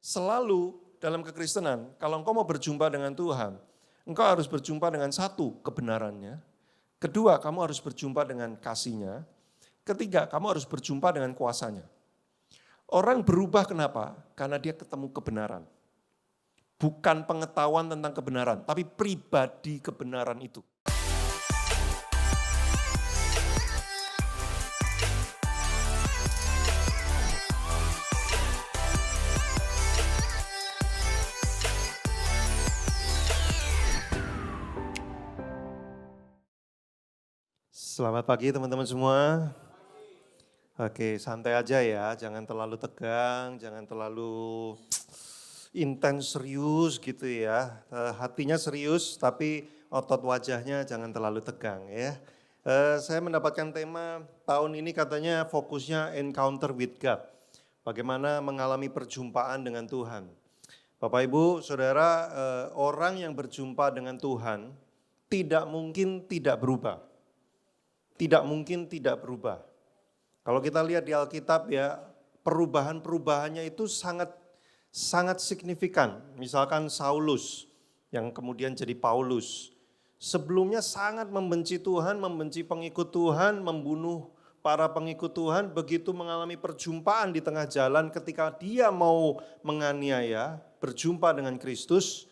Selalu dalam kekristenan, kalau engkau mau berjumpa dengan Tuhan, engkau harus berjumpa dengan satu, kebenarannya. Kedua, kamu harus berjumpa dengan kasih-Nya. Ketiga, kamu harus berjumpa dengan kuasanya. Orang berubah kenapa? Karena dia ketemu kebenaran. Bukan pengetahuan tentang kebenaran, tapi pribadi kebenaran itu. Selamat pagi teman-teman semua. Oke, santai aja ya, jangan terlalu tegang, jangan terlalu intens serius gitu ya. Hatinya serius tapi otot wajahnya jangan terlalu tegang ya. Saya mendapatkan tema tahun ini katanya fokusnya encounter with God. Bagaimana mengalami perjumpaan dengan Tuhan. Bapak Ibu, Saudara, orang yang berjumpa dengan Tuhan tidak mungkin tidak berubah. Tidak mungkin tidak berubah. Kalau kita lihat di Alkitab ya, perubahan-perubahannya itu sangat signifikan. Misalkan Saulus yang kemudian jadi Paulus. Sebelumnya sangat membenci Tuhan, membenci pengikut Tuhan, membunuh para pengikut Tuhan. Begitu mengalami perjumpaan di tengah jalan ketika dia mau menganiaya, berjumpa dengan Kristus,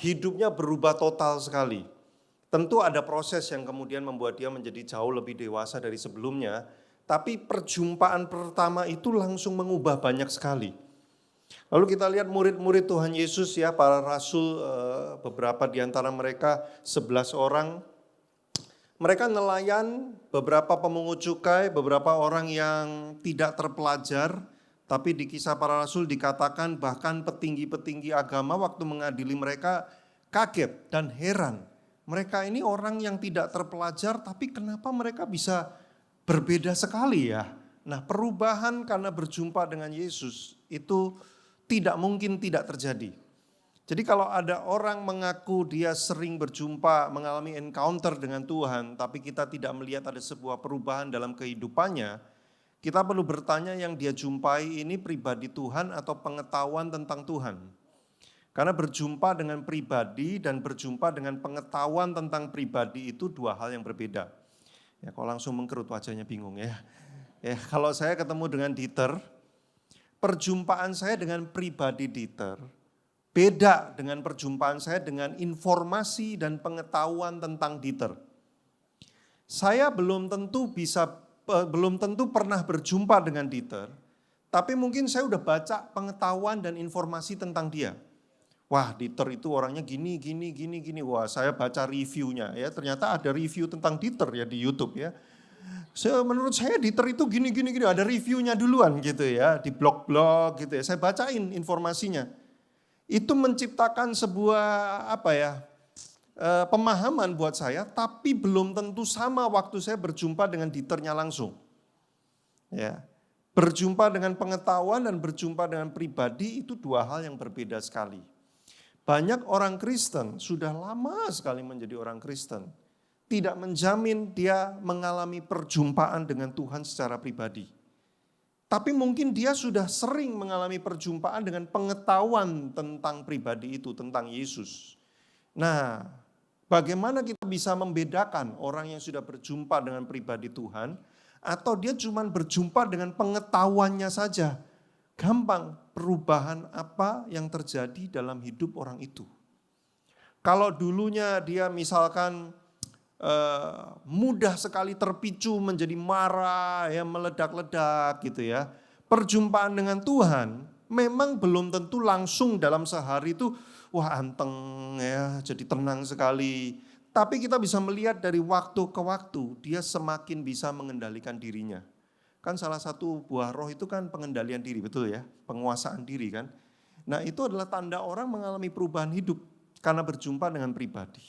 hidupnya berubah total sekali. Tentu ada proses yang kemudian membuat dia menjadi jauh lebih dewasa dari sebelumnya, tapi perjumpaan pertama itu langsung mengubah banyak sekali. Lalu kita lihat murid-murid Tuhan Yesus ya, para rasul, beberapa di antara mereka 11 orang, mereka nelayan, beberapa pemungut cukai, beberapa orang yang tidak terpelajar, tapi di Kisah Para Rasul dikatakan bahkan petinggi-petinggi agama waktu mengadili mereka kaget dan heran. Mereka ini orang yang tidak terpelajar, tapi kenapa mereka bisa berbeda sekali ya? Nah, perubahan karena berjumpa dengan Yesus itu tidak mungkin tidak terjadi. Jadi kalau ada orang mengaku dia sering berjumpa, mengalami encounter dengan Tuhan, tapi kita tidak melihat ada sebuah perubahan dalam kehidupannya, kita perlu bertanya yang dia jumpai ini pribadi Tuhan atau pengetahuan tentang Tuhan. Karena berjumpa dengan pribadi dan berjumpa dengan pengetahuan tentang pribadi itu dua hal yang berbeda. Ya, kalau langsung mengkerut wajahnya bingung ya. Ya, kalau saya ketemu dengan Dieter, perjumpaan saya dengan pribadi Dieter beda dengan perjumpaan saya dengan informasi dan pengetahuan tentang Dieter. Saya belum tentu pernah berjumpa dengan Dieter, tapi mungkin saya udah baca pengetahuan dan informasi tentang dia. Wah, Dieter itu orangnya gini. Wah, saya baca reviewnya ya. Ternyata ada review tentang Dieter ya di YouTube ya. Menurut saya Dieter itu gini. Ada reviewnya duluan gitu ya. Di blog-blog gitu ya. Saya bacain informasinya. Itu menciptakan sebuah pemahaman buat saya. Tapi belum tentu sama waktu saya berjumpa dengan Dieternya langsung. Ya. Berjumpa dengan pengetahuan dan berjumpa dengan pribadi itu dua hal yang berbeda sekali. Banyak orang Kristen sudah lama sekali menjadi orang Kristen. Tidak menjamin dia mengalami perjumpaan dengan Tuhan secara pribadi. Tapi mungkin dia sudah sering mengalami perjumpaan dengan pengetahuan tentang pribadi itu, tentang Yesus. Nah, bagaimana kita bisa membedakan orang yang sudah berjumpa dengan pribadi Tuhan atau dia cuma berjumpa dengan pengetahuannya saja? Gampang, perubahan apa yang terjadi dalam hidup orang itu. Kalau dulunya dia misalkan mudah sekali terpicu menjadi marah, ya meledak-ledak gitu ya. Perjumpaan dengan Tuhan memang belum tentu langsung dalam sehari itu wah anteng ya, jadi tenang sekali. Tapi kita bisa melihat dari waktu ke waktu dia semakin bisa mengendalikan dirinya. Kan salah satu buah roh itu kan pengendalian diri, betul ya? Penguasaan diri kan. Nah itu adalah tanda orang mengalami perubahan hidup karena berjumpa dengan pribadi.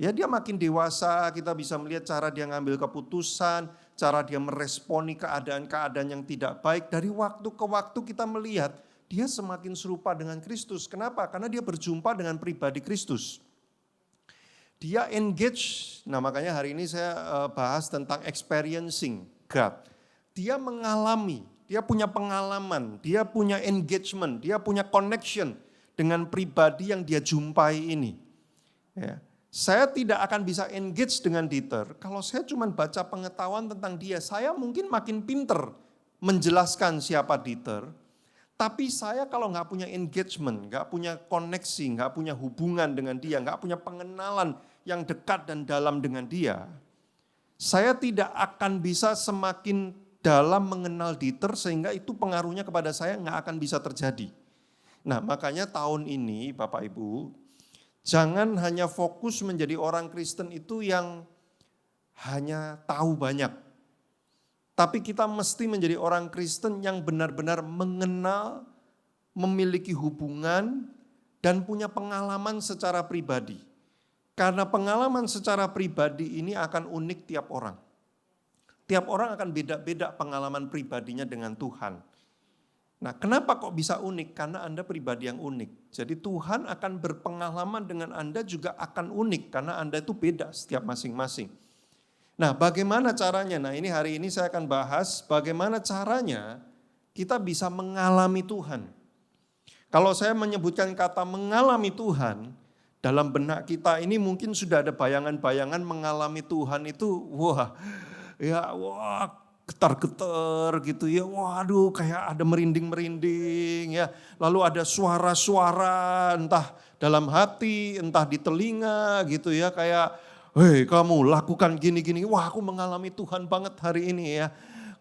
Ya dia makin dewasa, kita bisa melihat cara dia ngambil keputusan, cara dia meresponi keadaan-keadaan yang tidak baik. Dari waktu ke waktu kita melihat dia semakin serupa dengan Kristus. Kenapa? Karena dia berjumpa dengan pribadi Kristus. Dia engage, nah makanya hari ini saya bahas tentang experiencing God. Dia mengalami dia punya pengalaman, dia punya engagement, dia punya connection dengan pribadi yang dia jumpai ini. Ya. Saya tidak akan bisa engage dengan Dieter kalau saya cuma baca pengetahuan tentang dia. Saya mungkin makin pinter menjelaskan siapa Dieter, tapi saya kalau nggak punya engagement, nggak punya koneksi, nggak punya hubungan dengan dia, nggak punya pengenalan yang dekat dan dalam dengan dia, saya tidak akan bisa semakin dalam mengenal Dieter sehingga itu pengaruhnya kepada saya nggak akan bisa terjadi. Nah makanya tahun ini Bapak Ibu, jangan hanya fokus menjadi orang Kristen itu yang hanya tahu banyak. Tapi kita mesti menjadi orang Kristen yang benar-benar mengenal, memiliki hubungan, dan punya pengalaman secara pribadi. Karena pengalaman secara pribadi ini akan unik tiap orang. Tiap orang akan beda-beda pengalaman pribadinya dengan Tuhan. Nah, kenapa kok bisa unik? Karena Anda pribadi yang unik. Jadi Tuhan akan berpengalaman dengan Anda juga akan unik karena Anda itu beda setiap masing-masing. Nah, bagaimana caranya? Nah, ini hari ini saya akan bahas bagaimana caranya kita bisa mengalami Tuhan. Kalau saya menyebutkan kata mengalami Tuhan, dalam benak kita ini mungkin sudah ada bayangan-bayangan mengalami Tuhan itu, wah, getar-getar gitu ya, waduh kayak ada merinding-merinding ya. Lalu ada suara-suara entah dalam hati, entah di telinga gitu ya, kayak hei kamu lakukan gini-gini, wah aku mengalami Tuhan banget hari ini ya.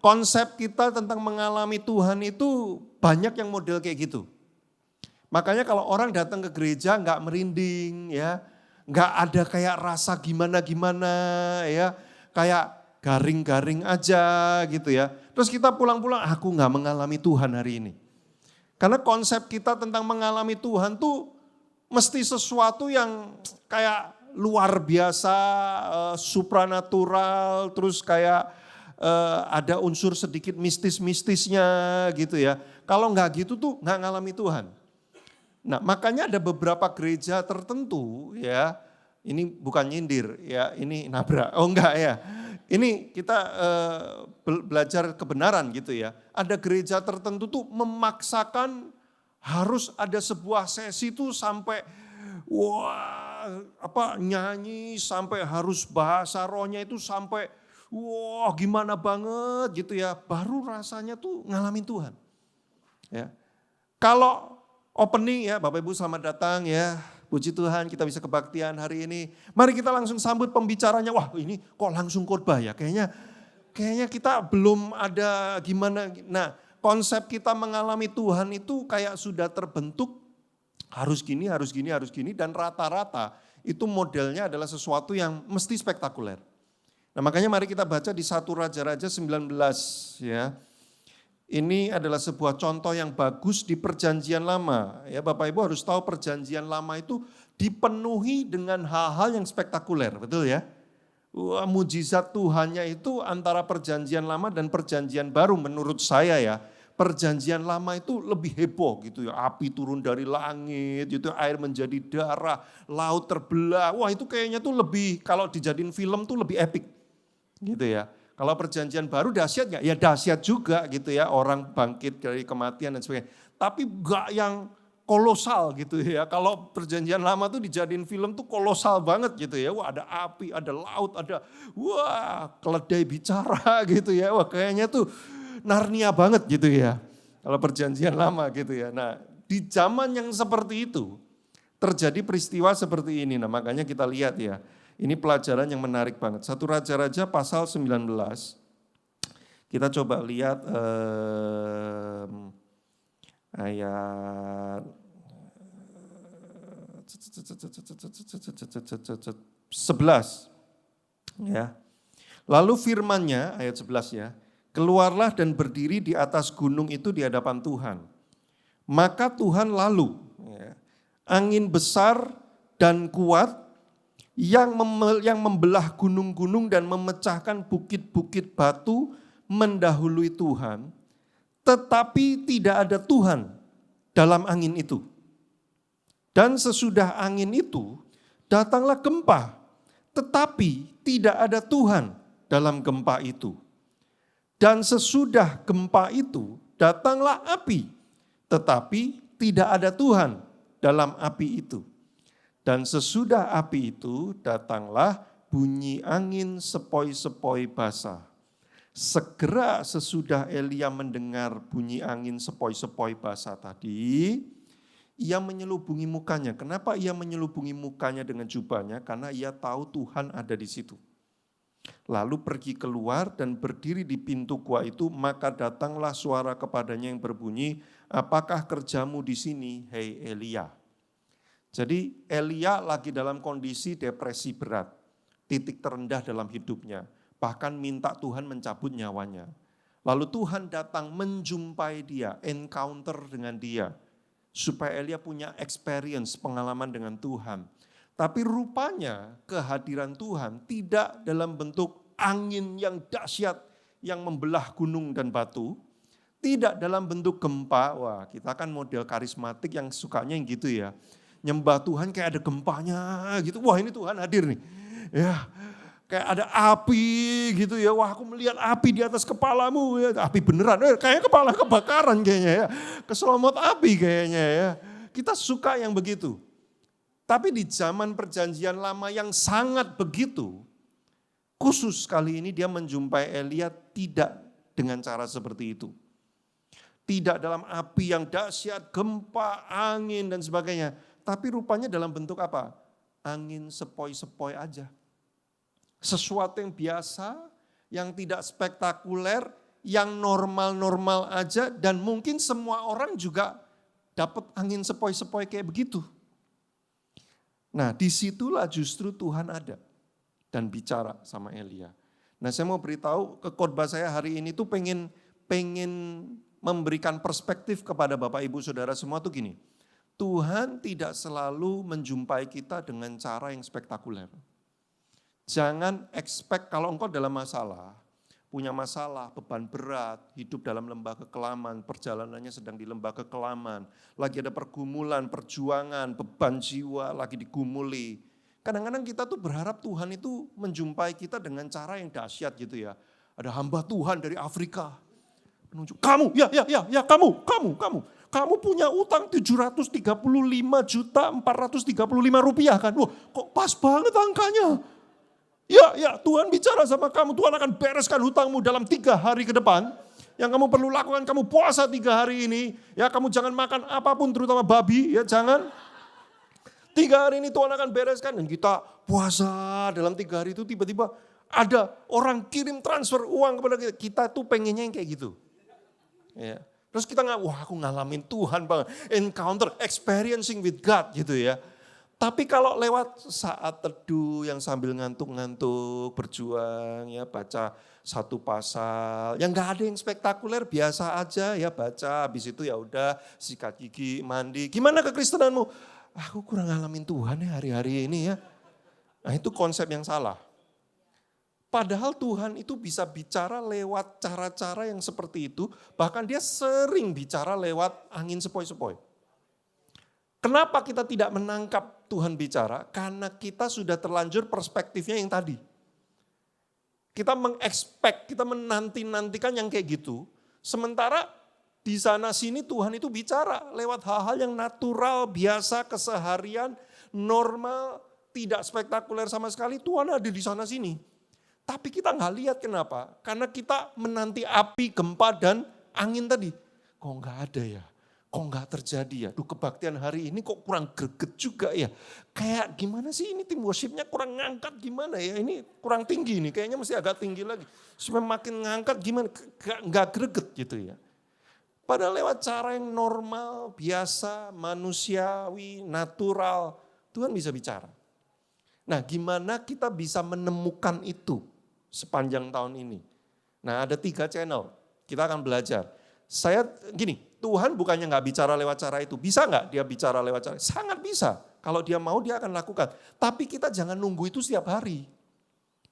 Konsep kita tentang mengalami Tuhan itu banyak yang model kayak gitu. Makanya kalau orang datang ke gereja nggak merinding ya, nggak ada kayak rasa gimana-gimana ya, kayak garing-garing aja gitu ya. Terus kita pulang-pulang, aku nggak mengalami Tuhan hari ini. Karena konsep kita tentang mengalami Tuhan tuh mesti sesuatu yang kayak luar biasa, supranatural, terus kayak ada unsur sedikit mistis-mistisnya gitu ya. Kalau nggak gitu tuh nggak ngalami Tuhan. Nah makanya ada beberapa gereja tertentu ya, ini bukan nyindir ya, ini nabrak, oh enggak ya. Ini kita belajar kebenaran gitu ya. Ada gereja tertentu tuh memaksakan harus ada sebuah sesi tuh sampai nyanyi sampai harus bahasa rohnya itu sampai gimana banget gitu ya. Baru rasanya tuh ngalamin Tuhan. Ya. Kalau opening ya Bapak Ibu selamat datang ya. Puji Tuhan kita bisa kebaktian hari ini. Mari kita langsung sambut pembicaranya. Wah ini kok langsung khotbah ya. Kayaknya kita belum ada gimana. Nah konsep kita mengalami Tuhan itu kayak sudah terbentuk. Harus gini, harus gini, harus gini. Dan rata-rata itu modelnya adalah sesuatu yang mesti spektakuler. Nah makanya mari kita baca di 1 Raja-Raja 19 ya. Ini adalah sebuah contoh yang bagus di perjanjian lama. Ya Bapak Ibu harus tahu perjanjian lama itu dipenuhi dengan hal-hal yang spektakuler, betul ya? Mujizat Tuhannya itu antara perjanjian lama dan perjanjian baru menurut saya ya. Perjanjian lama itu lebih heboh gitu ya, api turun dari langit, gitu, air menjadi darah, laut terbelah. Wah itu kayaknya tuh lebih, kalau dijadiin film tuh lebih epic gitu ya. Kalau perjanjian baru dahsyat nggak? Ya dahsyat juga gitu ya, orang bangkit dari kematian dan sebagainya. Tapi nggak yang kolosal gitu ya. Kalau perjanjian lama tuh dijadiin film tuh kolosal banget gitu ya. Wah ada api, ada laut, ada keledai bicara gitu ya. Wah kayaknya tuh Narnia banget gitu ya. Kalau perjanjian lama gitu ya. Nah di zaman yang seperti itu terjadi peristiwa seperti ini. Nah makanya kita lihat ya. Ini pelajaran yang menarik banget. 1 Raja-Raja pasal 19. Kita coba lihat ayat 11. Ya. Lalu firman-Nya ayat 11 ya. Keluarlah dan berdiri di atas gunung itu di hadapan Tuhan. Maka Tuhan lalu, ya, angin besar dan kuat yang membelah gunung-gunung dan memecahkan bukit-bukit batu mendahului Tuhan, tetapi tidak ada Tuhan dalam angin itu. Dan sesudah angin itu datanglah gempa, tetapi tidak ada Tuhan dalam gempa itu. Dan sesudah gempa itu datanglah api, tetapi tidak ada Tuhan dalam api itu. Dan sesudah api itu datanglah bunyi angin sepoi-sepoi basah. Segera sesudah Elia mendengar bunyi angin sepoi-sepoi basah tadi, ia menyelubungi mukanya. Kenapa ia menyelubungi mukanya dengan jubahnya? Karena ia tahu Tuhan ada di situ. Lalu pergi keluar dan berdiri di pintu gua itu, maka datanglah suara kepadanya yang berbunyi, apakah kerjamu di sini, hei Elia? Jadi Elia lagi dalam kondisi depresi berat, titik terendah dalam hidupnya, bahkan minta Tuhan mencabut nyawanya. Lalu Tuhan datang menjumpai dia, encounter dengan dia, supaya Elia punya experience, pengalaman dengan Tuhan. Tapi rupanya kehadiran Tuhan tidak dalam bentuk angin yang dahsyat yang membelah gunung dan batu, tidak dalam bentuk gempa. Wah, kita kan model karismatik yang sukanya yang gitu ya. Nyembah Tuhan kayak ada gempanya gitu. Wah, ini Tuhan hadir nih. Ya, kayak ada api gitu ya. Wah, aku melihat api di atas kepalamu ya. Api beneran. Kayaknya kepala kebakaran kayaknya ya. Keselomot api kayaknya ya. Kita suka yang begitu. Tapi di zaman perjanjian lama yang sangat begitu, khusus kali ini dia menjumpai Elia tidak dengan cara seperti itu. Tidak dalam api yang dahsyat, gempa, angin dan sebagainya. Tapi rupanya dalam bentuk apa? Angin sepoi-sepoi aja. Sesuatu yang biasa, yang tidak spektakuler, yang normal-normal aja, dan mungkin semua orang juga dapat angin sepoi-sepoi kayak begitu. Nah, disitulah justru Tuhan ada dan bicara sama Elia. Nah, saya mau beritahu ke khotbah saya hari ini tuh pengen memberikan perspektif kepada Bapak Ibu Saudara semua tuh gini. Tuhan tidak selalu menjumpai kita dengan cara yang spektakuler. Jangan expect kalau engkau dalam masalah, punya masalah, beban berat, hidup dalam lembah kekelaman, perjalanannya sedang di lembah kekelaman, lagi ada pergumulan, perjuangan, beban jiwa, lagi digumuli. Kadang-kadang kita tuh berharap Tuhan itu menjumpai kita dengan cara yang dahsyat gitu ya. Ada hamba Tuhan dari Afrika, menunjuk, kamu, kamu. Kamu punya utang 735.435 rupiah kan. Wah, kok pas banget angkanya. Ya, Tuhan bicara sama kamu, Tuhan akan bereskan hutangmu dalam 3 hari ke depan. Yang kamu perlu lakukan, kamu puasa 3 hari ini. Ya, kamu jangan makan apapun, terutama babi, ya jangan. 3 hari ini Tuhan akan bereskan. Dan kita puasa dalam 3 hari itu tiba-tiba ada orang kirim transfer uang kepada kita. Kita tuh pengennya yang kayak gitu. Ya. Terus kita wah aku ngalamin Tuhan banget. Encounter, experiencing with God gitu ya. Tapi kalau lewat saat teduh yang sambil ngantuk-ngantuk, berjuang ya baca satu pasal, yang nggak ada yang spektakuler, biasa aja ya baca, habis itu ya udah sikat gigi, mandi. Gimana kekristenanmu? Aku kurang ngalamin Tuhan ya hari-hari ini ya. Nah itu konsep yang salah. Padahal Tuhan itu bisa bicara lewat cara-cara yang seperti itu, bahkan dia sering bicara lewat angin sepoi-sepoi. Kenapa kita tidak menangkap Tuhan bicara? Karena kita sudah terlanjur perspektifnya yang tadi. Kita mengekspek, kita menanti-nantikan yang kayak gitu. Sementara di sana sini Tuhan itu bicara lewat hal-hal yang natural, biasa, keseharian, normal, tidak spektakuler sama sekali. Tuhan ada di sana sini. Tapi kita nggak lihat kenapa? Karena kita menanti api, gempa, dan angin tadi. Kok nggak ada ya? Kok nggak terjadi ya? Duh kebaktian hari ini kok kurang greget juga ya? Kayak gimana sih ini tim worshipnya kurang ngangkat gimana ya? Ini kurang tinggi nih, kayaknya mesti agak tinggi lagi. Supaya makin ngangkat gimana? Nggak greget gitu ya. Padahal lewat cara yang normal, biasa, manusiawi, natural, Tuhan bisa bicara. Nah gimana kita bisa menemukan itu sepanjang tahun ini? Nah ada 3 channel, kita akan belajar. Saya gini, Tuhan bukannya nggak bicara lewat cara itu. Bisa nggak dia bicara lewat cara? Sangat bisa. Kalau dia mau dia akan lakukan. Tapi kita jangan nunggu itu setiap hari.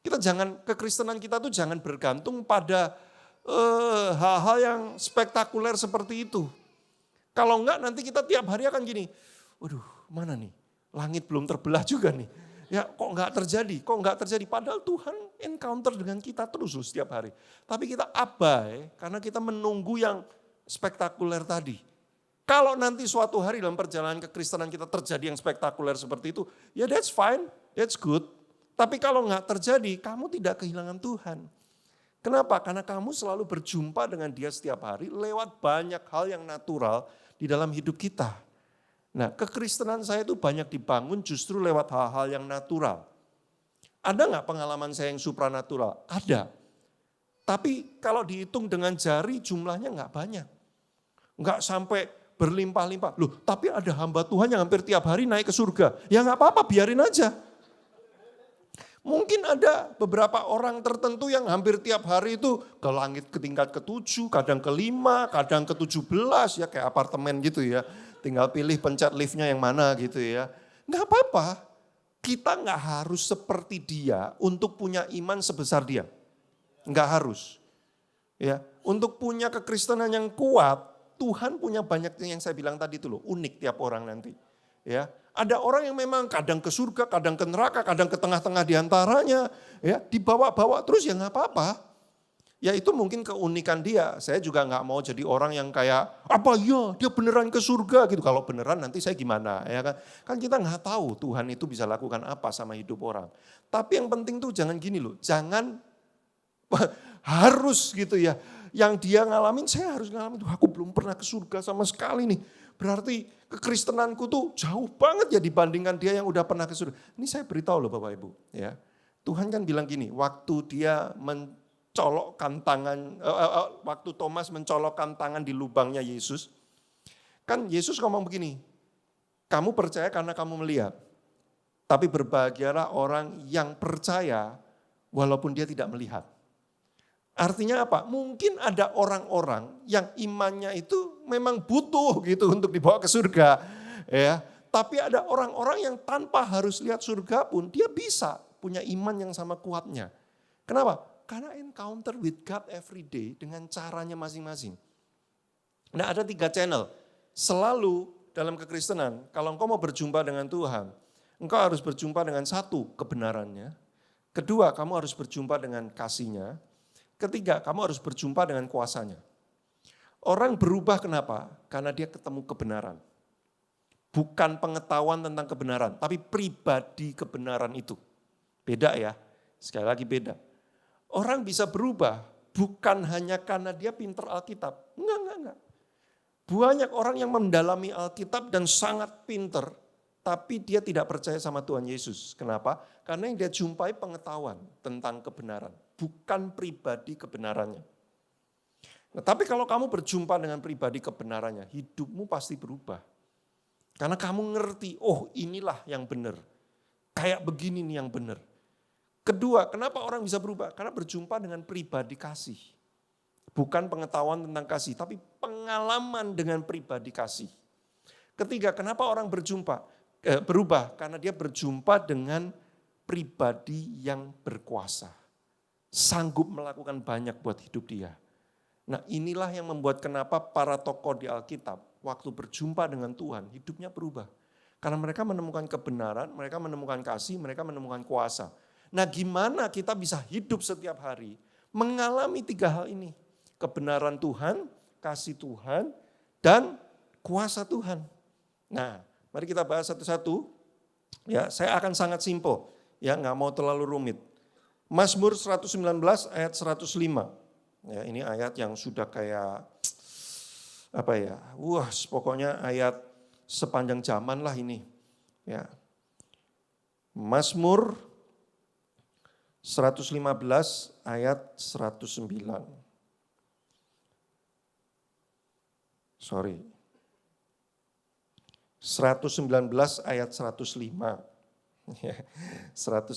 Kita jangan, kekristenan kita tuh jangan bergantung pada hal-hal yang spektakuler seperti itu. Kalau enggak nanti kita tiap hari akan gini, waduh mana nih, langit belum terbelah juga nih. Ya kok enggak terjadi, padahal Tuhan encounter dengan kita terus setiap hari. Tapi kita abai karena kita menunggu yang spektakuler tadi. Kalau nanti suatu hari dalam perjalanan kekristenan kita terjadi yang spektakuler seperti itu, ya that's fine, that's good. Tapi kalau nggak terjadi, kamu tidak kehilangan Tuhan. Kenapa? Karena kamu selalu berjumpa dengan Dia setiap hari lewat banyak hal yang natural di dalam hidup kita. Nah, kekristenan saya itu banyak dibangun justru lewat hal-hal yang natural. Ada nggak pengalaman saya yang supranatural? Ada. Tapi kalau dihitung dengan jari jumlahnya nggak banyak. Nggak sampai berlimpah-limpah. Loh, tapi ada hamba Tuhan yang hampir tiap hari naik ke surga. Ya nggak apa-apa, biarin aja. Mungkin ada beberapa orang tertentu yang hampir tiap hari itu ke langit ke tingkat ke-7, kadang ke-5, kadang ke-17, ya kayak apartemen gitu ya. Tinggal pilih pencet liftnya yang mana gitu ya. Nggak apa-apa, kita nggak harus seperti dia untuk punya iman sebesar dia. Nggak harus. Ya, untuk punya kekristenan yang kuat, Tuhan punya banyak yang saya bilang tadi itu loh, unik tiap orang nanti. Ya, ada orang yang memang kadang ke surga, kadang ke neraka, kadang ke tengah-tengah diantaranya, ya dibawa-bawa terus ya nggak apa-apa. Ya itu mungkin keunikan dia. Saya juga nggak mau jadi orang yang kayak apa ya dia beneran ke surga gitu. Kalau beneran nanti saya gimana ya kan? Kan kita nggak tahu Tuhan itu bisa lakukan apa sama hidup orang. Tapi yang penting tuh jangan gini loh, jangan harus gitu ya. Yang dia ngalamin, saya harus ngalamin. Tuh, aku belum pernah ke surga sama sekali nih. Berarti kekristenanku tuh jauh banget ya dibandingkan dia yang udah pernah ke surga. Ini saya beritahu loh Bapak Ibu. Ya, Tuhan kan bilang gini, waktu dia mencolokkan tangan, waktu Thomas mencolokkan tangan di lubangnya Yesus. Kan Yesus ngomong begini, kamu percaya karena kamu melihat. Tapi berbahagialah orang yang percaya walaupun dia tidak melihat. Artinya apa? Mungkin ada orang-orang yang imannya itu memang butuh gitu untuk dibawa ke surga. Ya. Tapi ada orang-orang yang tanpa harus lihat surga pun dia bisa punya iman yang sama kuatnya. Kenapa? Karena encounter with God every day dengan caranya masing-masing. Nah ada 3 channel. Selalu dalam kekristenan, kalau engkau mau berjumpa dengan Tuhan, engkau harus berjumpa dengan 1, kebenarannya. 2, kamu harus berjumpa dengan kasih-Nya. 3, kamu harus berjumpa dengan kuasanya. Orang berubah kenapa? Karena dia ketemu kebenaran. Bukan pengetahuan tentang kebenaran, tapi pribadi kebenaran itu. Beda ya, sekali lagi beda. Orang bisa berubah bukan hanya karena dia pinter Alkitab. Enggak. Banyak orang yang mendalami Alkitab dan sangat pinter, tapi dia tidak percaya sama Tuhan Yesus. Kenapa? Karena yang dia jumpai pengetahuan tentang kebenaran. Bukan pribadi kebenarannya. Nah, tapi kalau kamu berjumpa dengan pribadi kebenarannya, hidupmu pasti berubah. Karena kamu ngerti, oh inilah yang benar. Kayak begini nih yang benar. 2, kenapa orang bisa berubah? Karena berjumpa dengan pribadi kasih. Bukan pengetahuan tentang kasih, tapi pengalaman dengan pribadi kasih. 3, kenapa orang berubah? Karena dia berjumpa dengan pribadi yang berkuasa. Sanggup melakukan banyak buat hidup dia. Nah inilah yang membuat kenapa para tokoh di Alkitab waktu berjumpa dengan Tuhan hidupnya berubah. Karena mereka menemukan kebenaran, mereka menemukan kasih, mereka menemukan kuasa. Nah gimana kita bisa hidup setiap hari mengalami 3 hal ini. Kebenaran Tuhan, kasih Tuhan, dan kuasa Tuhan. Nah mari kita bahas satu-satu. Ya, saya akan sangat simpel, ya nggak mau terlalu rumit. Mazmur 119 ayat 105. Ya, ini ayat yang sudah kayak apa ya? Pokoknya ayat sepanjang zaman lah ini. Ya. Mazmur 115 ayat 109. 119 ayat 105. 119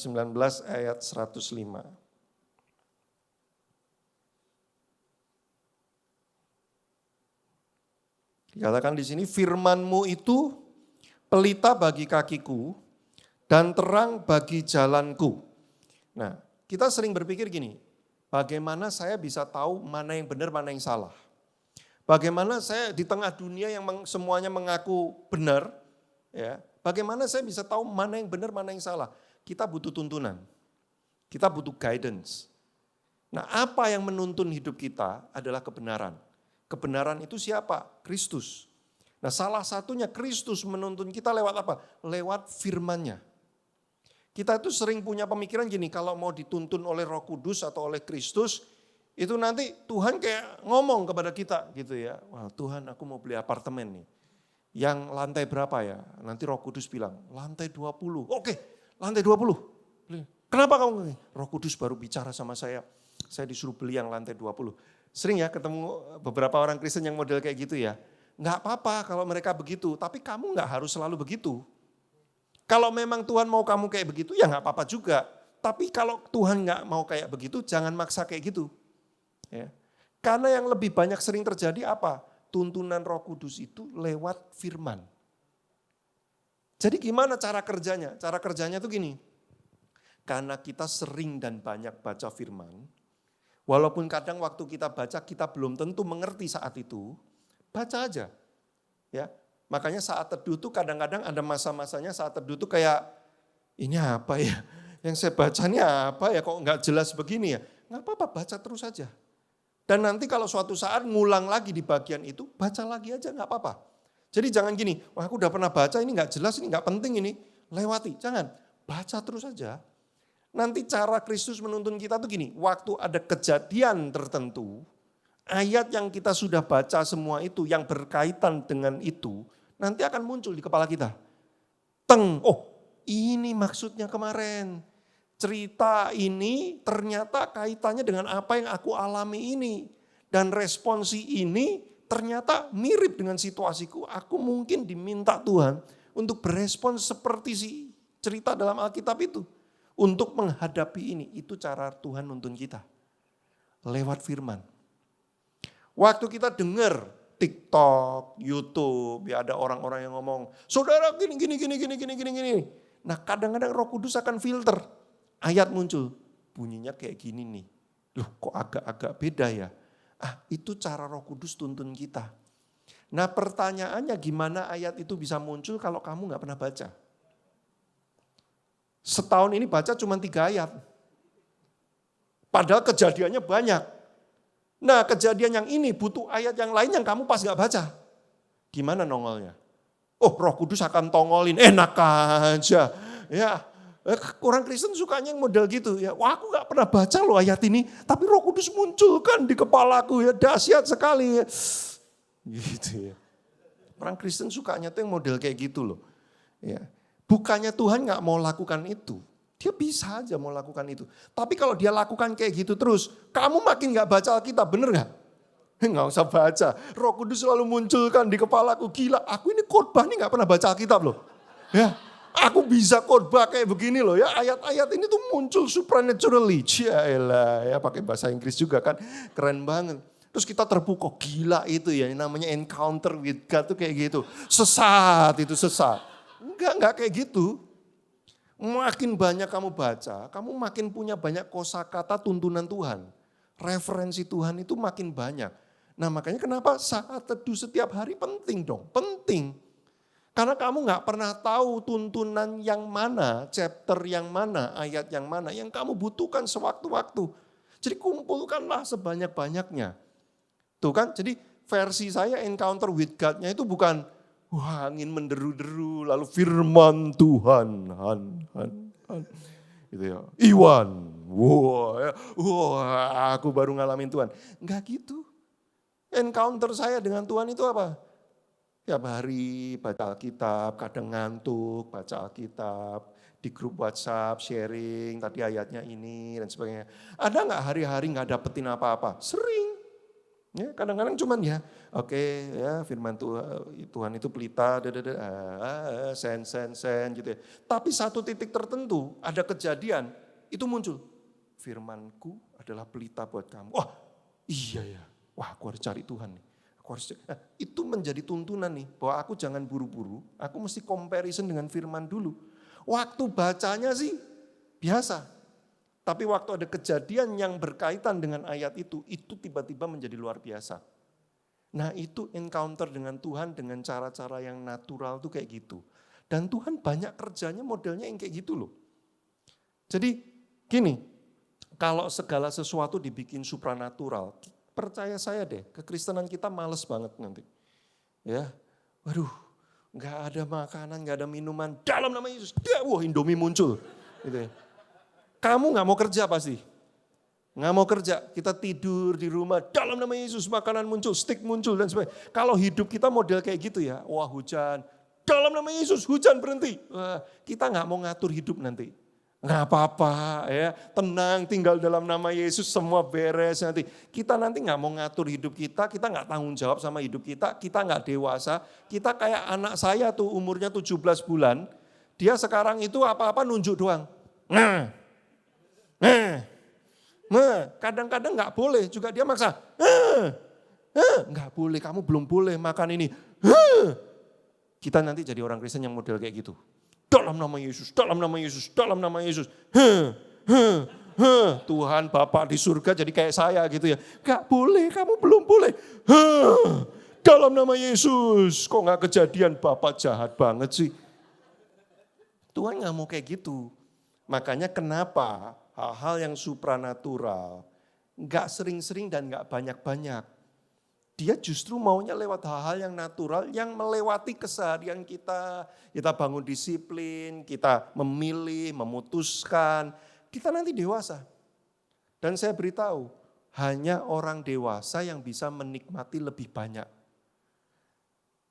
ayat 105. Dikatakan di sini, firman-Mu itu pelita bagi kakiku dan terang bagi jalanku. Nah, kita sering berpikir gini, bagaimana saya bisa tahu mana yang benar, mana yang salah? Bagaimana saya di tengah dunia yang semuanya mengaku benar, ya? Bagaimana saya bisa tahu mana yang benar, mana yang salah? Kita butuh tuntunan, kita butuh guidance. Nah, apa yang menuntun hidup kita adalah kebenaran. Kebenaran itu siapa? Kristus. Nah salah satunya Kristus menuntun kita lewat apa? Lewat firman-Nya. Kita itu sering punya pemikiran gini, kalau mau dituntun oleh Roh Kudus atau oleh Kristus, itu nanti Tuhan kayak ngomong kepada kita gitu ya. Wah Tuhan aku mau beli apartemen nih. Yang lantai berapa ya? Nanti Roh Kudus bilang, lantai 20. Oke, lantai 20. Kenapa kamu? Roh Kudus baru bicara sama saya disuruh beli yang lantai 20. Sering ya ketemu beberapa orang Kristen yang model kayak gitu ya. Enggak apa-apa kalau mereka begitu, tapi kamu enggak harus selalu begitu. Kalau memang Tuhan mau kamu kayak begitu, ya enggak apa-apa juga. Tapi kalau Tuhan enggak mau kayak begitu, jangan maksa kayak gitu. Ya. Karena yang lebih banyak sering terjadi apa? Tuntunan Roh Kudus itu lewat firman. Jadi gimana cara kerjanya? Cara kerjanya tuh gini. Karena kita sering dan banyak baca firman, walaupun kadang waktu kita baca kita belum tentu mengerti saat itu, baca aja. Ya. Makanya saat teduh tuh kadang-kadang ada masa-masanya saat teduh tuh kayak, ini apa ya? Yang saya baca ini apa ya? Kok enggak jelas begini ya? Enggak apa-apa, baca terus aja. Dan nanti kalau suatu saat ngulang lagi di bagian itu, baca lagi aja enggak apa-apa. Jadi jangan gini, wah aku udah pernah baca ini enggak jelas, ini enggak penting ini, lewati. Jangan, baca terus aja. Nanti cara Kristus menuntun kita tuh gini, waktu ada kejadian tertentu, ayat yang kita sudah baca semua itu, yang berkaitan dengan itu, nanti akan muncul di kepala kita. Oh ini maksudnya kemarin. Cerita ini ternyata kaitannya dengan apa yang aku alami ini. Dan responsi ini ternyata mirip dengan situasiku. Aku mungkin diminta Tuhan untuk berespons seperti si cerita dalam Alkitab itu. Untuk menghadapi ini, itu cara Tuhan nuntun kita. Lewat firman. Waktu kita dengar TikTok, YouTube, ya ada orang-orang yang ngomong, saudara gini. Nah kadang-kadang Roh Kudus akan filter. Ayat muncul, bunyinya kayak gini nih. Loh kok agak-agak beda ya? Itu cara Roh Kudus tuntun kita. Nah pertanyaannya gimana ayat itu bisa muncul kalau kamu gak pernah baca? Setahun ini baca cuma 3 ayat. Padahal kejadiannya banyak. Nah kejadian yang ini butuh ayat yang lain yang kamu pas gak baca. Gimana nongolnya? Oh Roh Kudus akan tongolin, enak aja. Ya, orang Kristen sukanya yang model gitu ya. Wah aku gak pernah baca loh ayat ini, tapi Roh Kudus munculkan di kepalaku ya, dahsyat sekali ya. Gitu ya. Orang Kristen sukanya tuh yang model kayak gitu loh. Ya. Bukannya Tuhan gak mau lakukan itu. Dia bisa aja mau lakukan itu. Tapi kalau dia lakukan kayak gitu terus, kamu makin gak baca Alkitab, bener gak? Nggak usah baca. Roh Kudus selalu munculkan di kepalaku. Gila, aku ini khotbah nih nggak pernah baca Alkitab loh. Ya, aku bisa khotbah kayak begini loh ya. Ayat-ayat ini tuh muncul supernaturally. Cialah, ya pakai bahasa Inggris juga kan. Keren banget. Terus kita terpukau, gila itu ya. Namanya encounter with God tuh kayak gitu. Sesat itu sesat. Enggak kayak gitu. Makin banyak kamu baca, kamu makin punya banyak kosakata tuntunan Tuhan. Referensi Tuhan itu makin banyak. Nah makanya kenapa saat teduh setiap hari penting dong, penting. Karena kamu gak pernah tahu tuntunan yang mana, chapter yang mana, ayat yang mana, yang kamu butuhkan sewaktu-waktu. Jadi kumpulkanlah sebanyak-banyaknya. Tuh kan, jadi versi saya encounter with God-nya itu bukan, wah angin menderu-deru, lalu firman Tuhan, gitu ya. Iwan, wah aku baru ngalamin Tuhan. Enggak gitu. Encounter saya dengan Tuhan itu apa? Tiap hari baca Alkitab, kadang ngantuk, baca Alkitab, di grup WhatsApp, sharing, tadi ayatnya ini dan sebagainya. Ada nggak hari-hari nggak dapetin apa-apa? Sering. Ya, kadang-kadang cuman ya, oke, ya firman Tuhan itu pelita, sen gitu ya. Tapi satu titik tertentu, ada kejadian, itu muncul. Firmanku adalah pelita buat kamu. Wah, iya ya. Wah, aku harus cari Tuhan nih. Itu menjadi tuntunan nih, bahwa aku jangan buru-buru, aku mesti comparison dengan firman dulu. Waktu bacanya sih biasa, tapi waktu ada kejadian yang berkaitan dengan ayat itu tiba-tiba menjadi luar biasa. Nah itu encounter dengan Tuhan dengan cara-cara yang natural tuh kayak gitu. Dan Tuhan banyak kerjanya modelnya yang kayak gitu loh. Jadi gini, kalau segala sesuatu dibikin supranatural, percaya saya deh, kekristenan kita males banget nanti. Ya, waduh, nggak ada makanan, nggak ada minuman, dalam nama Yesus, wah Indomie muncul. Gitu ya. Kamu nggak mau kerja pasti. Nggak mau kerja, kita tidur di rumah, dalam nama Yesus makanan muncul, stik muncul dan sebagainya. Kalau hidup kita model kayak gitu ya, wah hujan, dalam nama Yesus hujan berhenti. Wah, kita nggak mau ngatur hidup nanti. Nggak apa-apa ya, tenang tinggal dalam nama Yesus semua beres nanti. Kita nanti nggak mau ngatur hidup kita nggak tanggung jawab sama hidup kita nggak dewasa. Kita kayak anak saya tuh umurnya 17 bulan, dia sekarang itu apa-apa nunjuk doang. Kadang-kadang nggak boleh juga dia maksa. Nggak boleh, kamu belum boleh makan ini. Kita nanti jadi orang Kristen yang model kayak gitu. Dalam nama Yesus, dalam nama Yesus, dalam nama Yesus. Tuhan Bapa di surga jadi kayak saya gitu ya. Gak boleh, kamu belum boleh. Dalam nama Yesus, kok gak kejadian, Bapak jahat banget sih. Tuhan gak mau kayak gitu. Makanya kenapa hal-hal yang supranatural gak sering-sering dan gak banyak-banyak. Dia justru maunya lewat hal-hal yang natural, yang melewati keseharian kita. Kita bangun disiplin, kita memilih, memutuskan. Kita nanti dewasa. Dan saya beritahu, hanya orang dewasa yang bisa menikmati lebih banyak.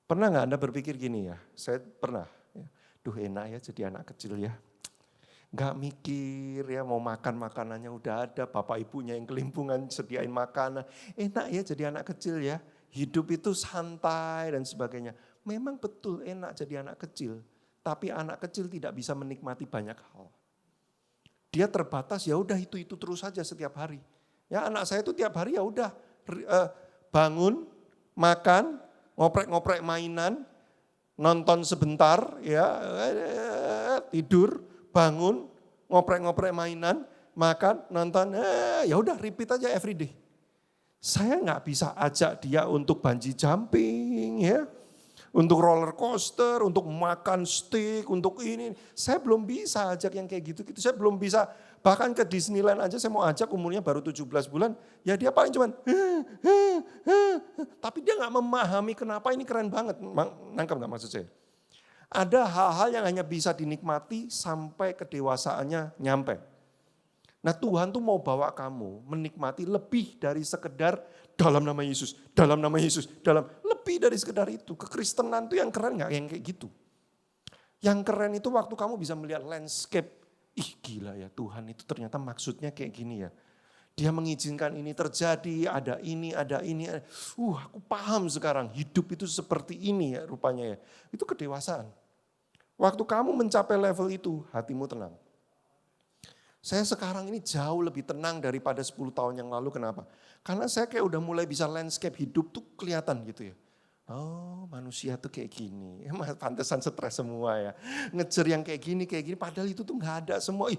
Pernah gak Anda berpikir gini ya? Saya pernah. Duh enak ya jadi anak kecil ya. Gak mikir ya mau makan makanannya udah ada, bapak ibunya yang kelimpungan sediain makanan. Enak ya jadi anak kecil ya, hidup itu santai dan sebagainya. Memang betul enak jadi anak kecil, tapi anak kecil tidak bisa menikmati banyak hal. Dia terbatas ya udah itu terus saja setiap hari. Ya anak saya itu tiap hari ya udah bangun, makan, ngoprek-ngoprek mainan, nonton sebentar ya tidur, bangun, ngoprek-ngoprek mainan, makan, nonton, ya udah repeat aja every day. Saya nggak bisa ajak dia untuk bungee jumping ya, untuk roller coaster, untuk makan steak, untuk ini. Saya belum bisa ajak yang kayak gitu-gitu. Saya belum bisa, bahkan ke Disneyland aja saya mau ajak umurnya baru 17 bulan. Ya dia paling cuman, tapi dia nggak memahami kenapa ini keren banget. Nangkep nggak maksud saya? Ada hal-hal yang hanya bisa dinikmati sampai kedewasaannya nyampe. Nah Tuhan tuh mau bawa kamu menikmati lebih dari sekedar dalam nama Yesus, dalam nama Yesus, lebih dari sekedar itu. Kekristenan tuh yang keren gak yang kayak gitu. Yang keren itu waktu kamu bisa melihat landscape, ih gila ya Tuhan itu ternyata maksudnya kayak gini ya. Dia mengizinkan ini terjadi, ada ini. Aku paham sekarang hidup itu seperti ini ya rupanya ya. Itu kedewasaan. Waktu kamu mencapai level itu, hatimu tenang. Saya sekarang ini jauh lebih tenang daripada 10 tahun yang lalu, kenapa? Karena saya kayak udah mulai bisa landscape hidup tuh kelihatan gitu ya. Oh manusia tuh kayak gini, pantesan stres semua ya. Ngejar yang kayak gini, padahal itu tuh gak ada semua.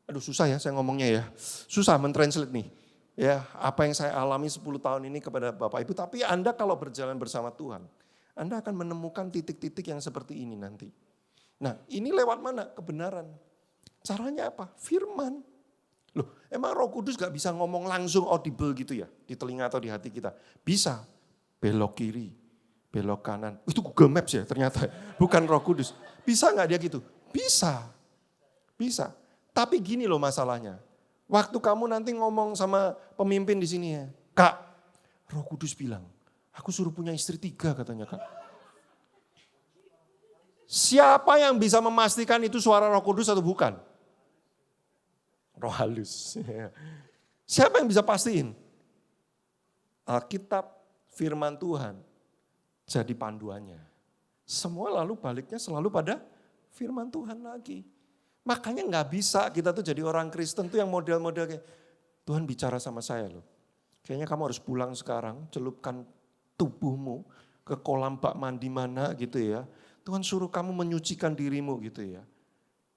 Aduh susah ya saya ngomongnya ya. Susah mentranslate nih. Ya, apa yang saya alami 10 tahun ini kepada Bapak Ibu. Tapi Anda kalau berjalan bersama Tuhan, Anda akan menemukan titik-titik yang seperti ini nanti. Nah ini lewat mana? Kebenaran. Caranya apa? Firman. Loh emang Roh Kudus gak bisa ngomong langsung audible gitu ya? Di telinga atau di hati kita? Bisa. Belok kiri, belok kanan. Itu Google Maps ya ternyata. Bukan Roh Kudus. Bisa gak dia gitu? Bisa. Bisa. Tapi gini loh masalahnya. Waktu kamu nanti ngomong sama pemimpin di sini ya. Kak, Roh Kudus bilang, aku suruh punya istri 3 katanya Kak. Siapa yang bisa memastikan itu suara Roh Kudus atau bukan? Roh halus. Siapa yang bisa pastiin? Alkitab, firman Tuhan jadi panduannya. Semua lalu baliknya selalu pada firman Tuhan lagi. Makanya gak bisa kita tuh jadi orang Kristen tuh yang model-model kayak, Tuhan bicara sama saya loh. Kayaknya kamu harus pulang sekarang, celupkan tubuhmu ke kolam bak mandi mana gitu ya. Tuhan suruh kamu menyucikan dirimu gitu ya.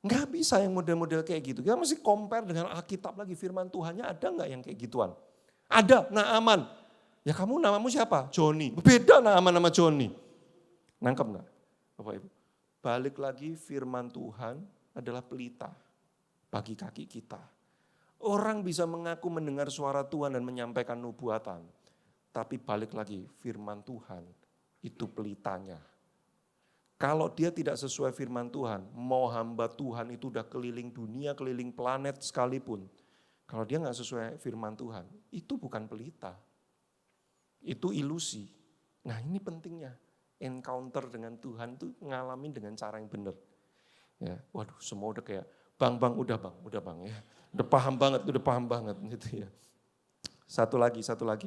Gak bisa yang model-model kayak gitu. Kita mesti compare dengan Alkitab lagi, firman Tuhannya ada gak yang kayak gituan? Ada, Naaman. Ya kamu namamu siapa? Joni. Beda Naaman nama Joni. Nangkep gak Bapak Ibu? Balik lagi firman Tuhan adalah pelita bagi kaki kita. Orang bisa mengaku mendengar suara Tuhan dan menyampaikan nubuatan. Tapi balik lagi, firman Tuhan itu pelitanya. Kalau dia tidak sesuai firman Tuhan, mau hamba Tuhan itu udah keliling dunia, keliling planet sekalipun. Kalau dia nggak sesuai firman Tuhan, itu bukan pelita. Itu ilusi. Nah ini pentingnya, encounter dengan Tuhan itu ngalamin dengan cara yang benar. Ya, waduh semua udah kayak, bang udah bang ya. Udah paham banget gitu ya. Satu lagi,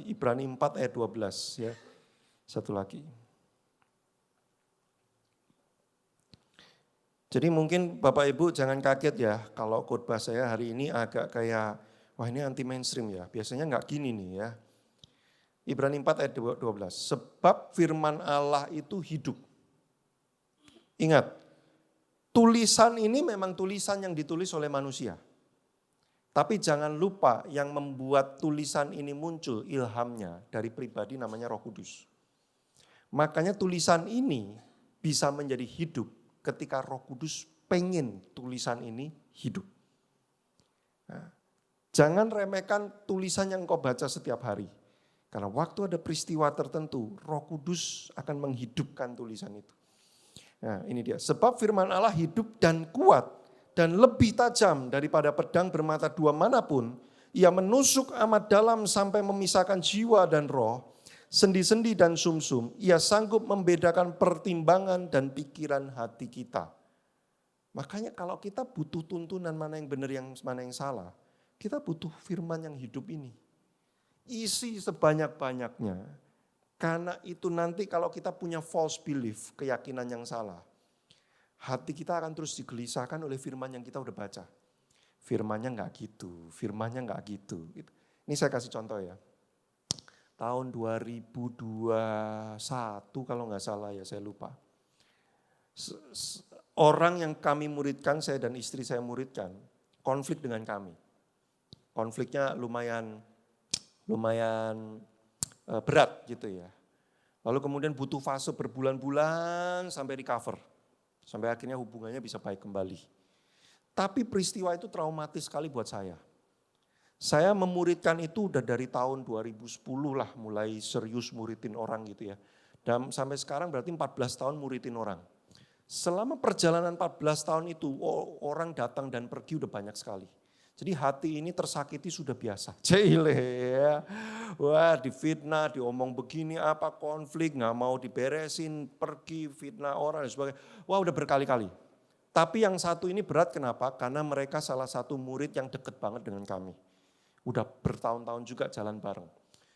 Ibrani 4 ayat 12 ya. Satu lagi. Jadi mungkin Bapak Ibu jangan kaget ya kalau khotbah saya hari ini agak kayak, wah ini anti mainstream ya, biasanya enggak gini nih ya. Ibrani 4 ayat 12, sebab firman Allah itu hidup. Ingat, tulisan ini memang tulisan yang ditulis oleh manusia. Tapi jangan lupa yang membuat tulisan ini muncul ilhamnya dari pribadi namanya Roh Kudus. Makanya tulisan ini bisa menjadi hidup ketika Roh Kudus pengen tulisan ini hidup. Nah, jangan remehkan tulisan yang kau baca setiap hari. Karena waktu ada peristiwa tertentu, Roh Kudus akan menghidupkan tulisan itu. Nah ini dia, sebab firman Allah hidup dan kuat dan lebih tajam daripada pedang bermata dua manapun. Ia menusuk amat dalam sampai memisahkan jiwa dan roh, sendi-sendi dan sumsum. Ia sanggup membedakan pertimbangan dan pikiran hati kita. Makanya kalau kita butuh tuntunan mana yang benar, yang mana yang salah, kita butuh firman yang hidup ini. Isi sebanyak-banyaknya. Karena itu nanti kalau kita punya false belief, keyakinan yang salah, hati kita akan terus digelisahkan oleh firman yang kita udah baca. Firmannya enggak gitu, firmannya enggak gitu. Ini saya kasih contoh ya. Tahun 2021 kalau enggak salah ya, saya lupa. Orang yang kami muridkan, saya dan istri saya muridkan, konflik dengan kami. Konfliknya lumayan berat gitu ya. Lalu kemudian butuh fase berbulan-bulan sampai recover. Sampai akhirnya hubungannya bisa baik kembali. Tapi peristiwa itu traumatis sekali buat saya. Saya memuridkan itu udah dari tahun 2010 lah mulai serius muridin orang gitu ya. Dan sampai sekarang berarti 14 tahun muridin orang. Selama perjalanan 14 tahun itu orang datang dan pergi udah banyak sekali. Jadi hati ini tersakiti sudah biasa. Cile ya. Wah difitnah, diomong begini apa, konflik, gak mau diberesin, pergi, fitnah orang dan sebagainya. Wah udah berkali-kali. Tapi yang satu ini berat kenapa? Karena mereka salah satu murid yang deket banget dengan kami. Udah bertahun-tahun juga jalan bareng.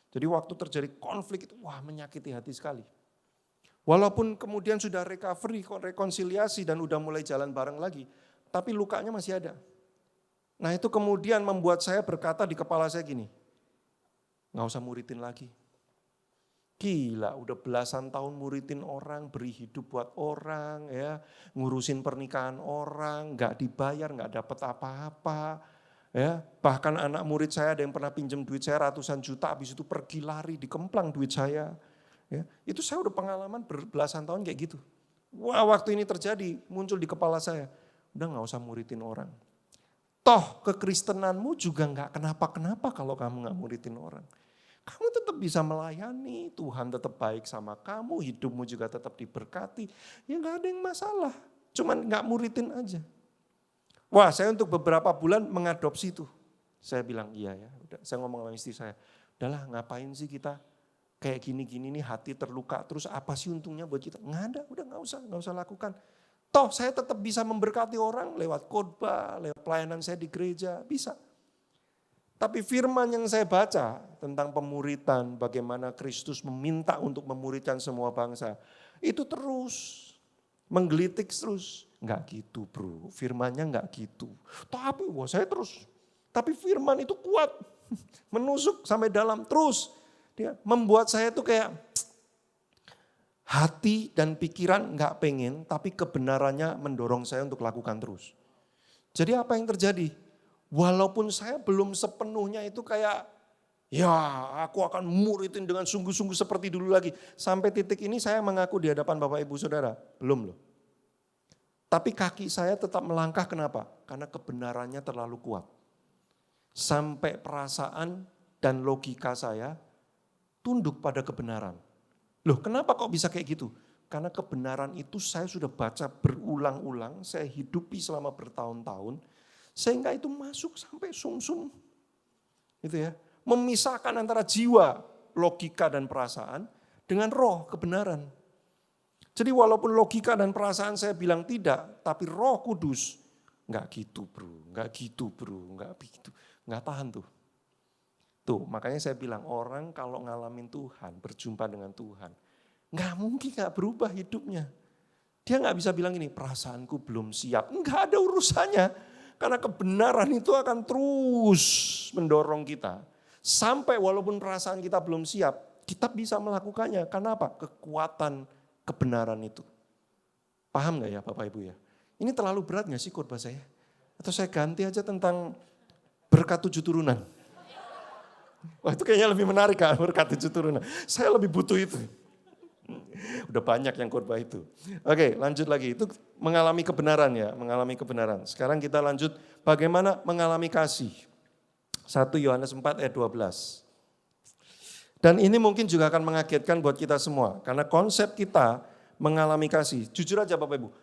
Jadi waktu terjadi konflik itu wah menyakiti hati sekali. Walaupun kemudian sudah recovery, rekonsiliasi dan udah mulai jalan bareng lagi. Tapi lukanya masih ada. Nah itu kemudian membuat saya berkata di kepala saya gini, gak usah muridin lagi. Gila udah belasan tahun muridin orang, beri hidup buat orang, ya, ngurusin pernikahan orang, gak dibayar, gak dapat apa-apa. Ya, bahkan anak murid saya ada yang pernah pinjam duit saya ratusan juta, habis itu pergi lari, dikemplang duit saya. Ya, itu saya udah pengalaman berbelasan tahun kayak gitu. Wah waktu ini terjadi, muncul di kepala saya, udah gak usah muridin orang. Toh kekristenanmu juga enggak kenapa-kenapa kalau kamu enggak muridin orang. Kamu tetap bisa melayani, Tuhan tetap baik sama kamu, hidupmu juga tetap diberkati. Ya enggak ada yang masalah, cuman enggak muridin aja. Wah saya untuk beberapa bulan mengadopsi itu. Saya bilang iya ya, udah. Saya ngomong sama istri saya, udahlah ngapain sih kita kayak gini-gini nih hati terluka, terus apa sih untungnya buat kita? Enggak ada, udah enggak usah lakukan. Toh saya tetap bisa memberkati orang lewat khotbah, lewat pelayanan saya di gereja, bisa. Tapi firman yang saya baca tentang pemuritan, bagaimana Kristus meminta untuk memuridkan semua bangsa, itu terus menggelitik terus. Enggak gitu bro, firmannya enggak gitu. Tapi wah saya terus, tapi firman itu kuat, menusuk sampai dalam terus. Dia membuat saya tuh kayak hati dan pikiran enggak pengen, tapi kebenarannya mendorong saya untuk lakukan terus. Jadi apa yang terjadi? Walaupun saya belum sepenuhnya itu kayak, ya aku akan muridin dengan sungguh-sungguh seperti dulu lagi. Sampai titik ini saya mengaku di hadapan Bapak Ibu Saudara, belum loh. Tapi kaki saya tetap melangkah, kenapa? Karena kebenarannya terlalu kuat. sampai perasaan dan logika saya tunduk pada kebenaran. Loh, kenapa kok bisa kayak gitu? Karena kebenaran itu saya sudah baca berulang-ulang, saya hidupi selama bertahun-tahun, sehingga itu masuk sampai sumsum. Gitu ya. Memisahkan antara jiwa, logika dan perasaan dengan roh kebenaran. Jadi walaupun logika dan perasaan saya bilang tidak, tapi Roh Kudus enggak gitu, Bro. Enggak gitu, Bro. Enggak begitu. Enggak tahan tuh. Tuh, makanya saya bilang orang kalau ngalamin Tuhan, berjumpa dengan Tuhan, enggak mungkin enggak berubah hidupnya. Dia enggak bisa bilang ini, perasaanku belum siap. Enggak ada urusannya. Karena kebenaran itu akan terus mendorong kita. Sampai walaupun perasaan kita belum siap, kita bisa melakukannya. Karena apa? Kekuatan kebenaran itu. Paham gak ya Bapak Ibu ya? Ini terlalu berat gak sih khotbah saya? Atau saya ganti aja tentang berkat 7 turunan. Wah itu kayaknya lebih menarik kan berkat 7 turunan. Saya lebih butuh itu. Udah banyak yang khotbah itu. Oke lanjut lagi. Itu mengalami kebenaran ya. Mengalami kebenaran. Sekarang kita lanjut bagaimana mengalami kasih. 1 Yohanes 4 ayat 12. Dan ini mungkin juga akan mengagetkan buat kita semua. Karena konsep kita mengalami kasih. Jujur aja Bapak Ibu.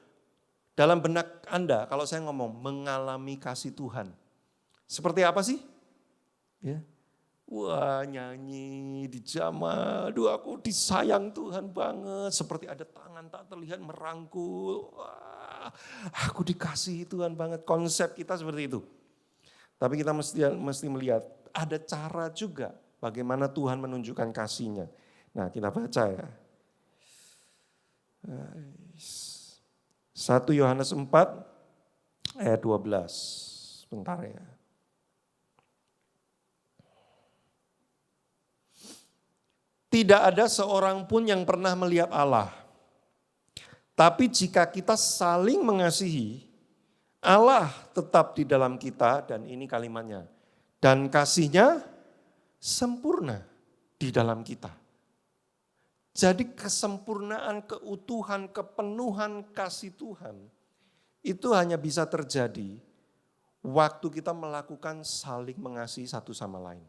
Dalam benak Anda kalau saya ngomong mengalami kasih Tuhan. Seperti apa sih? Ya. Wah nyanyi di jamaah. Aduh aku disayang Tuhan banget. Seperti ada tangan tak terlihat merangkul. Wah, aku dikasihi Tuhan banget. Konsep kita seperti itu. Tapi kita mesti melihat ada cara juga bagaimana Tuhan menunjukkan kasih-Nya. Nah kita baca ya. 1 Yohanes 4 ayat 12. Bentar ya. Tidak ada seorang pun yang pernah melihat Allah. Tapi jika kita saling mengasihi, Allah tetap di dalam kita, dan ini kalimatnya. Dan kasih-Nya sempurna di dalam kita. Jadi kesempurnaan, keutuhan, kepenuhan kasih Tuhan, itu hanya bisa terjadi waktu kita melakukan saling mengasihi satu sama lain.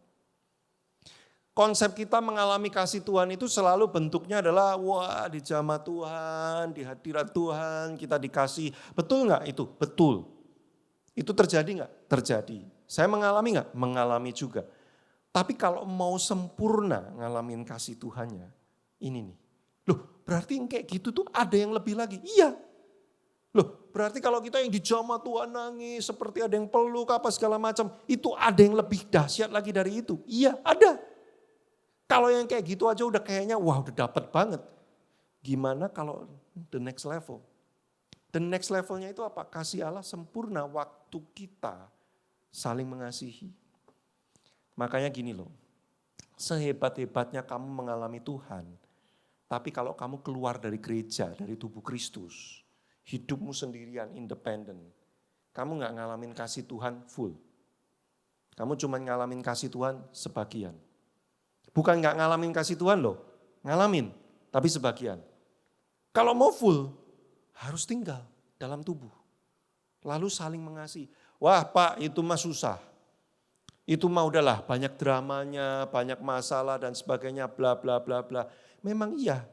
Konsep kita mengalami kasih Tuhan itu selalu bentuknya adalah wah di jamaah Tuhan, di hadirat Tuhan, kita dikasih. Betul nggak itu? Betul. Itu terjadi nggak? Terjadi. Saya mengalami nggak? Mengalami juga. Tapi kalau mau sempurna ngalamin kasih Tuhannya, ini nih. Loh berarti yang kayak gitu tuh ada yang lebih lagi? Iya. Loh berarti kalau kita yang di jamaah Tuhan nangis, seperti ada yang peluk apa segala macam, itu ada yang lebih dahsyat lagi dari itu? Iya ada. Kalau yang kayak gitu aja udah kayaknya wah udah dapet banget. Gimana kalau the next level? The next levelnya itu apa? Kasih Allah sempurna waktu kita saling mengasihi. Makanya gini loh, sehebat-hebatnya kamu mengalami Tuhan, tapi kalau kamu keluar dari gereja, dari tubuh Kristus, hidupmu sendirian, independen, kamu gak ngalamin kasih Tuhan full. Kamu cuma ngalamin kasih Tuhan sebagian. Bukan gak ngalamin kasih Tuhan loh, ngalamin, tapi sebagian. Kalau mau full, harus tinggal dalam tubuh. Lalu saling mengasihi. Wah Pak itu mah susah. Itu mah udahlah banyak dramanya, banyak masalah dan sebagainya, bla bla bla bla. Memang iya.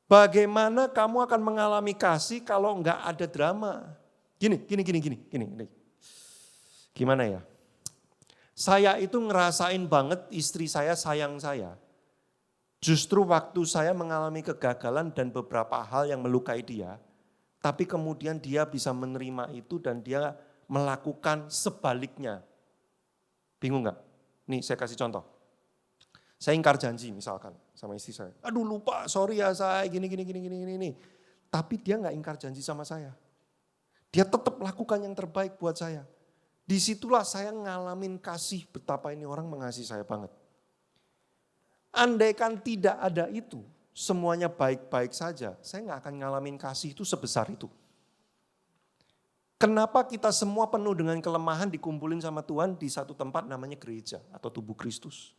Bagaimana kamu akan mengalami kasih kalau enggak ada drama? Gini. Gimana ya? Saya itu ngerasain banget istri saya sayang saya. Justru waktu saya mengalami kegagalan dan beberapa hal yang melukai dia, tapi kemudian dia bisa menerima itu dan dia melakukan sebaliknya. Bingung gak? Nih saya kasih contoh. Saya ingkar janji misalkan sama istri saya. Aduh lupa, sorry ya saya gini. Tapi dia gak ingkar janji sama saya. Dia tetap lakukan yang terbaik buat saya. Disitulah saya ngalamin kasih betapa ini orang mengasihi saya banget. Andaikan tidak ada itu, semuanya baik-baik saja, saya gak akan ngalamin kasih itu sebesar itu. Kenapa kita semua penuh dengan kelemahan dikumpulin sama Tuhan di satu tempat namanya gereja atau tubuh Kristus.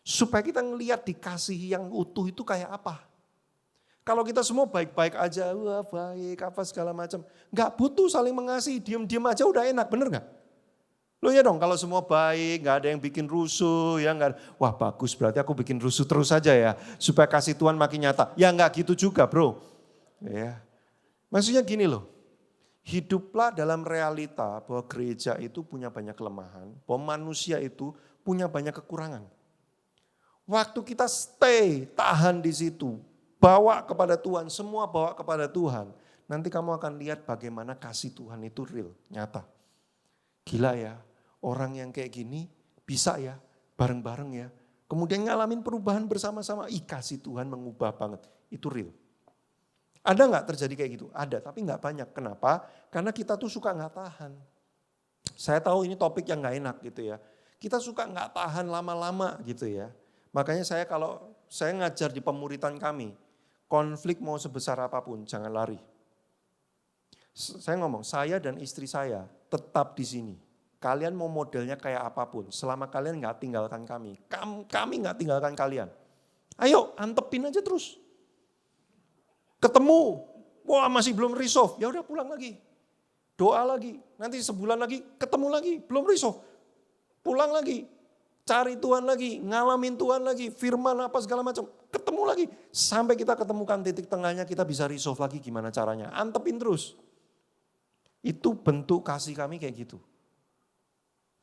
Supaya kita ngelihat dikasihi yang utuh itu kayak apa. Kalau kita semua baik-baik aja, wah baik apa segala macam. Gak butuh saling mengasihi, diem-diem aja udah enak, bener gak? Loh ya dong, kalau semua baik, nggak ada yang bikin rusuh, ya nggak. Wah bagus, berarti aku bikin rusuh terus saja ya, supaya kasih Tuhan makin nyata. Ya nggak gitu juga bro. Ya, maksudnya gini loh, hiduplah dalam realita bahwa gereja itu punya banyak kelemahan, bahwa manusia itu punya banyak kekurangan. Waktu kita stay, tahan di situ, bawa kepada Tuhan, semua bawa kepada Tuhan. Nanti kamu akan lihat bagaimana kasih Tuhan itu real, nyata. Gila ya, orang yang kayak gini bisa ya, bareng-bareng ya. Kemudian ngalamin perubahan bersama-sama, kasih Tuhan mengubah banget, itu real. Ada nggak terjadi kayak gitu? Ada, tapi nggak banyak. Kenapa? Karena kita tuh suka nggak tahan. Saya tahu ini topik yang nggak enak gitu ya. Kita suka nggak tahan lama-lama gitu ya. Makanya kalau saya ngajar di pemuritan kami, konflik mau sebesar apapun, jangan lari. Saya ngomong, saya dan istri saya tetap di sini. Kalian mau modelnya kayak apapun, selama kalian nggak tinggalkan kami nggak tinggalkan kalian. Ayo, antepin aja terus. Ketemu, wah masih belum resolve, ya udah pulang lagi. Doa lagi, nanti sebulan lagi ketemu lagi, belum resolve. Pulang lagi, cari Tuhan lagi, ngalamin Tuhan lagi, firman apa segala macam, ketemu lagi. Sampai kita ketemukan titik tengahnya, kita bisa resolve lagi gimana caranya. Antepin terus. Itu bentuk kasih kami kayak gitu.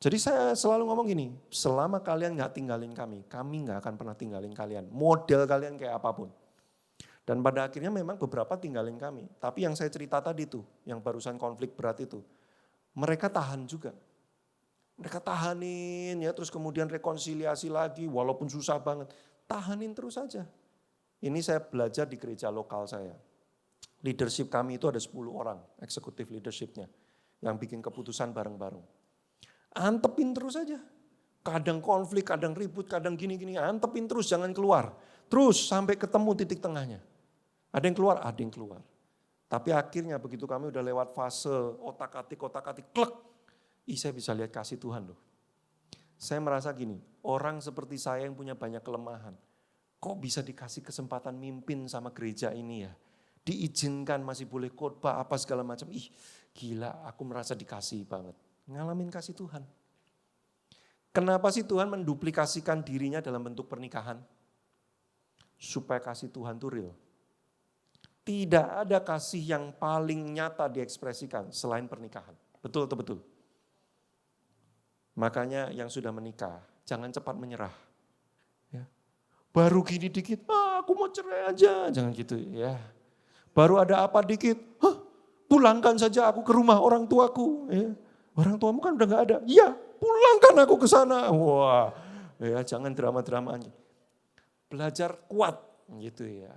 Jadi saya selalu ngomong gini, selama kalian gak tinggalin kami gak akan pernah tinggalin kalian. Model kalian kayak apapun. Dan pada akhirnya memang beberapa tinggalin kami. Tapi yang saya cerita tadi tuh, yang barusan konflik berat itu, mereka tahan juga. Mereka tahanin ya, terus kemudian rekonsiliasi lagi walaupun susah banget. Tahanin terus saja. Ini saya belajar di gereja lokal saya. Leadership kami itu ada 10 orang, eksekutif leadershipnya. Yang bikin keputusan bareng-bareng. Antepin terus saja. Kadang konflik, kadang ribut, kadang gini-gini. Antepin terus, jangan keluar. Terus sampai ketemu titik tengahnya. Ada yang keluar, ada yang keluar. Tapi akhirnya begitu kami udah lewat fase otak-atik, klek. Saya bisa lihat kasih Tuhan loh. Saya merasa gini, orang seperti saya yang punya banyak kelemahan. Kok bisa dikasih kesempatan mimpin sama gereja ini ya? Diizinkan masih boleh khotbah apa segala macam. Gila, aku merasa dikasih banget. Ngalamin kasih Tuhan. Kenapa sih Tuhan menduplikasikan dirinya dalam bentuk pernikahan? Supaya kasih Tuhan itu real. Tidak ada kasih yang paling nyata diekspresikan selain pernikahan. Betul atau betul? Makanya yang sudah menikah, jangan cepat menyerah. Ya. Baru gini dikit, aku mau cerai aja. Jangan gitu ya. Baru ada apa dikit, pulangkan saja aku ke rumah orang tuaku. Ya. Orang tuamu kan udah gak ada. Iya, pulangkan aku ke sana. Wah, ya jangan drama-drama aja. Belajar kuat gitu ya.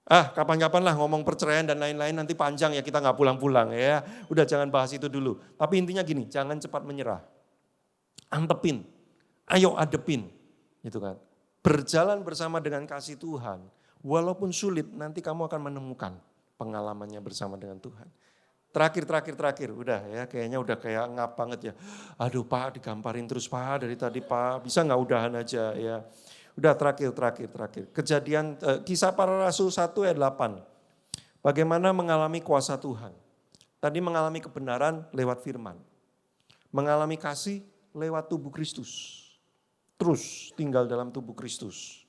Kapan-kapan lah ngomong perceraian dan lain-lain nanti panjang ya kita gak pulang-pulang ya. Udah jangan bahas itu dulu. Tapi intinya gini, jangan cepat menyerah. Antepin, ayo adepin. Gitu kan. Berjalan bersama dengan kasih Tuhan. Walaupun sulit nanti kamu akan menemukan pengalamannya bersama dengan Tuhan. Terakhir, udah ya kayaknya udah kayak ngap banget ya. Aduh Pak digamparin terus Pak dari tadi Pak, bisa gak udahan aja ya. Udah terakhir. Kejadian Kisah Para Rasul 1 ayat 8. Bagaimana mengalami kuasa Tuhan. Tadi mengalami kebenaran lewat firman. Mengalami kasih lewat tubuh Kristus. Terus tinggal dalam tubuh Kristus.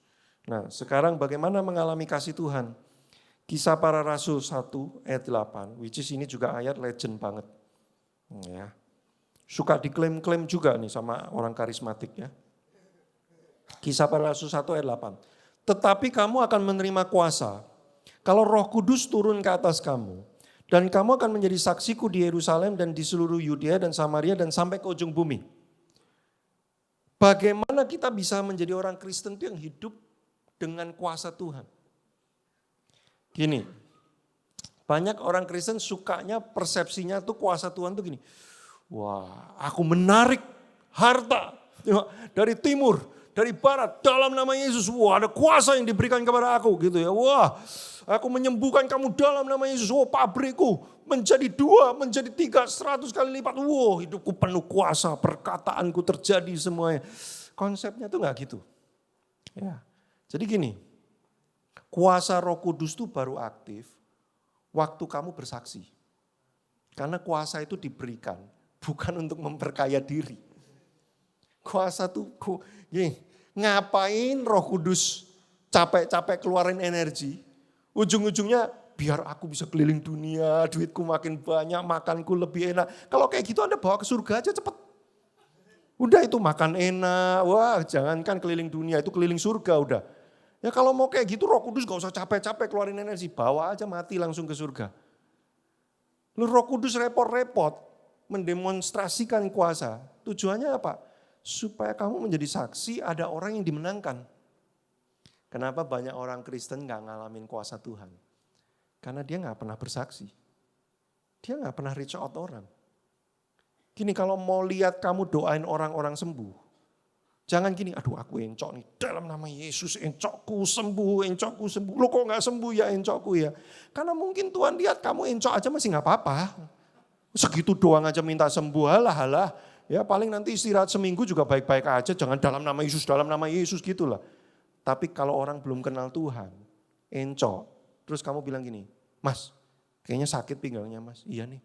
Nah sekarang bagaimana mengalami kasih Tuhan. Kisah Para Rasul 1 ayat 8. Which is ini juga ayat legend banget. Ya. Suka diklaim-klaim juga nih sama orang karismatik ya. Kisah Para Rasul 1 ayat 8. Tetapi kamu akan menerima kuasa kalau Roh Kudus turun ke atas kamu. Dan kamu akan menjadi saksiku di Yerusalem dan di seluruh Yudea dan Samaria dan sampai ke ujung bumi. Bagaimana kita bisa menjadi orang Kristen itu yang hidup dengan kuasa Tuhan? Gini, banyak orang Kristen sukanya persepsinya tuh kuasa Tuhan tuh gini. Wah, aku menarik harta dari timur, dari barat, dalam nama Yesus. Wah, ada kuasa yang diberikan kepada aku gitu ya. Wah, aku menyembuhkan kamu dalam nama Yesus. Wah, pabrikku menjadi 2, menjadi 3, 100 kali lipat. Wah, hidupku penuh kuasa, perkataanku terjadi semuanya. Konsepnya tuh gak gitu. Ya. Jadi gini, kuasa Roh Kudus itu baru aktif waktu kamu bersaksi. Karena kuasa itu diberikan bukan untuk memperkaya diri. Kuasa tuh, ngapain Roh Kudus capek-capek keluarin energi, ujung-ujungnya biar aku bisa keliling dunia, duitku makin banyak, makanku lebih enak. Kalau kayak gitu Anda bawa ke surga aja cepet. Udah itu makan enak, wah jangankan keliling dunia, itu keliling surga udah. Ya kalau mau kayak gitu Roh Kudus gak usah capek-capek keluarin energi, bawa aja mati langsung ke surga. Lu Roh Kudus repot-repot mendemonstrasikan kuasa, tujuannya apa? Supaya kamu menjadi saksi ada orang yang dimenangkan. Kenapa banyak orang Kristen gak ngalamin kuasa Tuhan? Karena dia gak pernah bersaksi. Dia gak pernah reach out orang. Gini, kalau mau lihat kamu doain orang-orang sembuh, jangan gini, aduh aku encok nih, dalam nama Yesus encokku sembuh. Lo kok gak sembuh ya encokku ya? Karena mungkin Tuhan lihat kamu encok aja masih gak apa-apa. Segitu doang aja minta sembuh, halah. Ya paling nanti istirahat seminggu juga baik-baik aja, jangan dalam nama Yesus gitulah. Tapi kalau orang belum kenal Tuhan, encok, terus kamu bilang gini, Mas, kayaknya sakit pinggangnya Mas. Iya nih,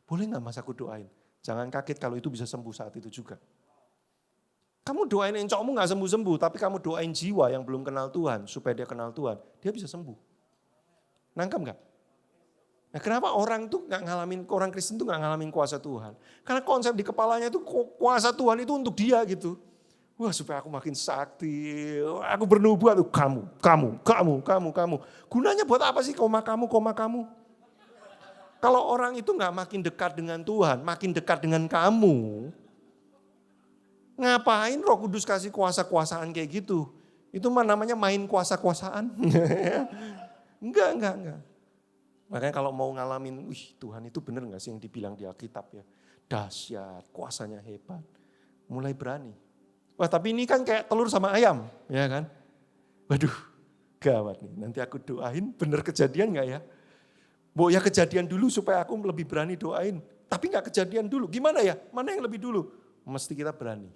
boleh gak Mas aku doain? Jangan kaget kalau itu bisa sembuh saat itu juga. Kamu doain encokmu gak sembuh-sembuh, tapi kamu doain jiwa yang belum kenal Tuhan, supaya dia kenal Tuhan, dia bisa sembuh. Nangkep gak? Nah kenapa orang Kristen tuh gak ngalamin kuasa Tuhan? Karena konsep di kepalanya itu kuasa Tuhan itu untuk dia gitu. Wah supaya aku makin sakti, aku bernubuat, kamu. Gunanya buat apa sih koma kamu? Kalau orang itu gak makin dekat dengan Tuhan, makin dekat dengan kamu, ngapain Roh Kudus kasih kuasa-kuasaan kayak gitu? Itu namanya main kuasa-kuasaan. Enggak. Makanya kalau mau ngalamin, Tuhan itu benar gak sih yang dibilang di Alkitab ya? Dahsyat, kuasanya hebat. Mulai berani. Wah tapi ini kan kayak telur sama ayam, ya kan? Waduh, gawat nih. Nanti aku doain bener kejadian gak ya? Ya kejadian dulu supaya aku lebih berani doain. Tapi gak kejadian dulu. Gimana ya? Mana yang lebih dulu? Mesti kita berani.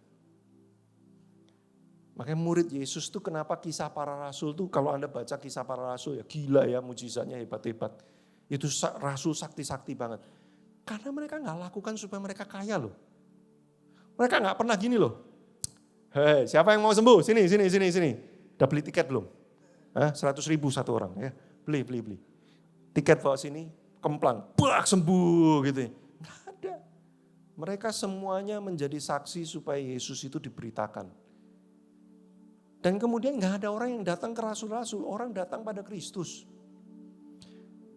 Makanya murid Yesus tuh kenapa kisah para rasul tuh kalau Anda baca kisah para rasul ya gila ya mujizatnya hebat-hebat. Itu rasul sakti-sakti banget. Karena mereka gak lakukan supaya mereka kaya loh. Mereka gak pernah gini loh. Hei siapa yang mau sembuh? Sini. Udah beli tiket belum? 100.000 satu orang ya. Beli. Tiket bawa sini, kemplang, sembuh gitu. Nggak ada. Mereka semuanya menjadi saksi supaya Yesus itu diberitakan. Dan kemudian nggak ada orang yang datang ke rasul-rasul, orang datang pada Kristus.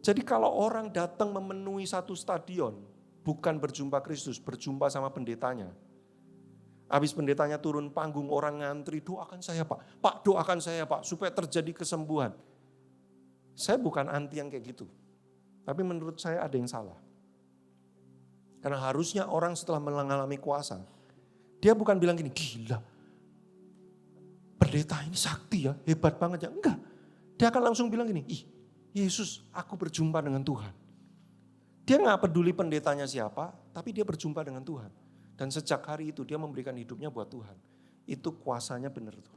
Jadi kalau orang datang memenuhi satu stadion, bukan berjumpa Kristus, berjumpa sama pendetanya. Habis pendetanya turun panggung, orang ngantri, doakan saya Pak doakan saya Pak, supaya terjadi kesembuhan. Saya bukan anti yang kayak gitu. Tapi menurut saya ada yang salah. Karena harusnya orang setelah mengalami kuasa, dia bukan bilang gini, gila. Pendeta ini sakti ya, hebat banget ya. Enggak. Dia akan langsung bilang gini, Yesus aku berjumpa dengan Tuhan. Dia gak peduli pendetanya siapa, tapi dia berjumpa dengan Tuhan. Dan sejak hari itu dia memberikan hidupnya buat Tuhan. Itu kuasanya benar tuh.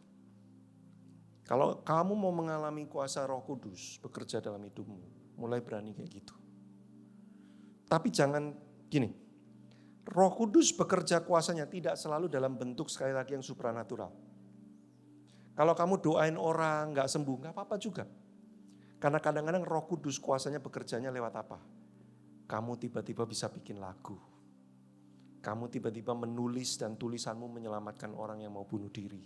Kalau kamu mau mengalami kuasa Roh Kudus bekerja dalam hidupmu, mulai berani kayak gitu. Tapi jangan gini, Roh Kudus bekerja kuasanya tidak selalu dalam bentuk sekali lagi yang supranatural. Kalau kamu doain orang gak sembuh, gak apa-apa juga. Karena kadang-kadang Roh Kudus kuasanya bekerjanya lewat apa? Kamu tiba-tiba bisa bikin lagu. Kamu tiba-tiba menulis dan tulisanmu menyelamatkan orang yang mau bunuh diri.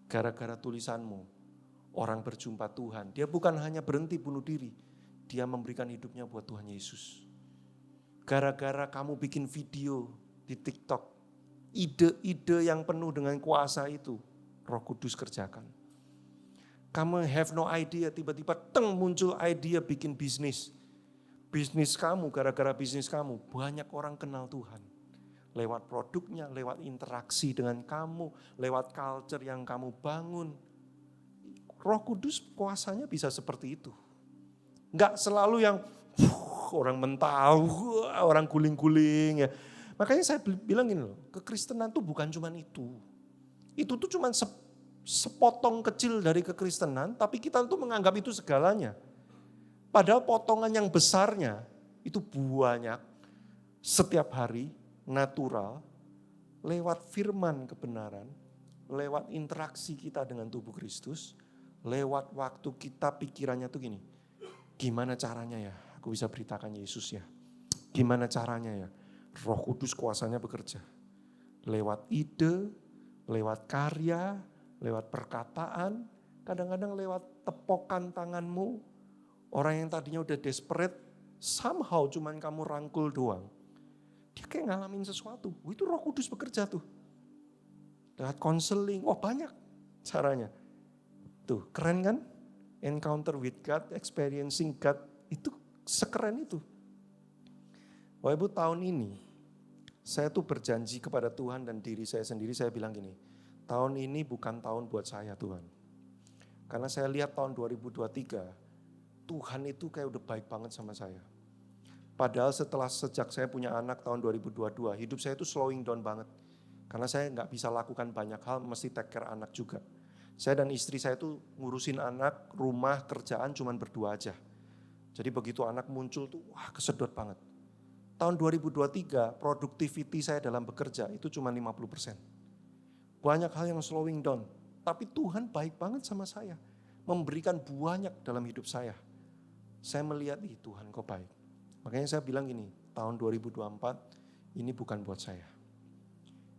Gara-gara tulisanmu, orang berjumpa Tuhan. Dia bukan hanya berhenti bunuh diri, dia memberikan hidupnya buat Tuhan Yesus. Gara-gara kamu bikin video di TikTok, ide-ide yang penuh dengan kuasa itu, Roh Kudus kerjakan. Kamu have no idea, tiba-tiba muncul ide bikin bisnis. Bisnis kamu, gara-gara bisnis kamu, banyak orang kenal Tuhan. Lewat produknya, lewat interaksi dengan kamu, lewat culture yang kamu bangun. Roh Kudus kuasanya bisa seperti itu. Enggak selalu yang orang mental, orang guling-guling ya. Makanya saya bilang gini loh, kekristenan tuh bukan cuma itu. Itu tuh cuma sepotong kecil dari kekristenan, tapi kita tuh menganggap itu segalanya. Padahal potongan yang besarnya itu banyak setiap hari natural, lewat firman kebenaran, lewat interaksi kita dengan tubuh Kristus, lewat waktu kita pikirannya tuh gini, gimana caranya ya aku bisa beritakan Yesus ya? Gimana caranya ya? Roh Kudus kuasanya bekerja. Lewat ide, lewat karya, lewat perkataan, kadang-kadang lewat tepokan tanganmu. Orang yang tadinya udah desperate, somehow cuman kamu rangkul doang. Dia kayak ngalamin sesuatu. Itu Roh Kudus bekerja tuh. Lewat counseling, banyak caranya. Tuh, keren kan? Encounter with God, experiencing God, itu sekeren itu. Bapak Ibu, tahun ini saya tuh berjanji kepada Tuhan dan diri saya sendiri, saya bilang gini, tahun ini bukan tahun buat saya Tuhan. Karena saya lihat tahun 2023, Tuhan itu kayak udah baik banget sama saya. Padahal sejak saya punya anak tahun 2022, hidup saya itu slowing down banget. Karena saya nggak bisa lakukan banyak hal, mesti take care anak juga. Saya dan istri saya tuh ngurusin anak, rumah, kerjaan cuman berdua aja. Jadi begitu anak muncul tuh, kesedot banget. Tahun 2023, productivity saya dalam bekerja itu cuma 50%. Banyak hal yang slowing down. Tapi Tuhan baik banget sama saya. Memberikan banyak dalam hidup saya. Saya melihat, Tuhan kok baik. Makanya saya bilang gini, tahun 2024 ini bukan buat saya.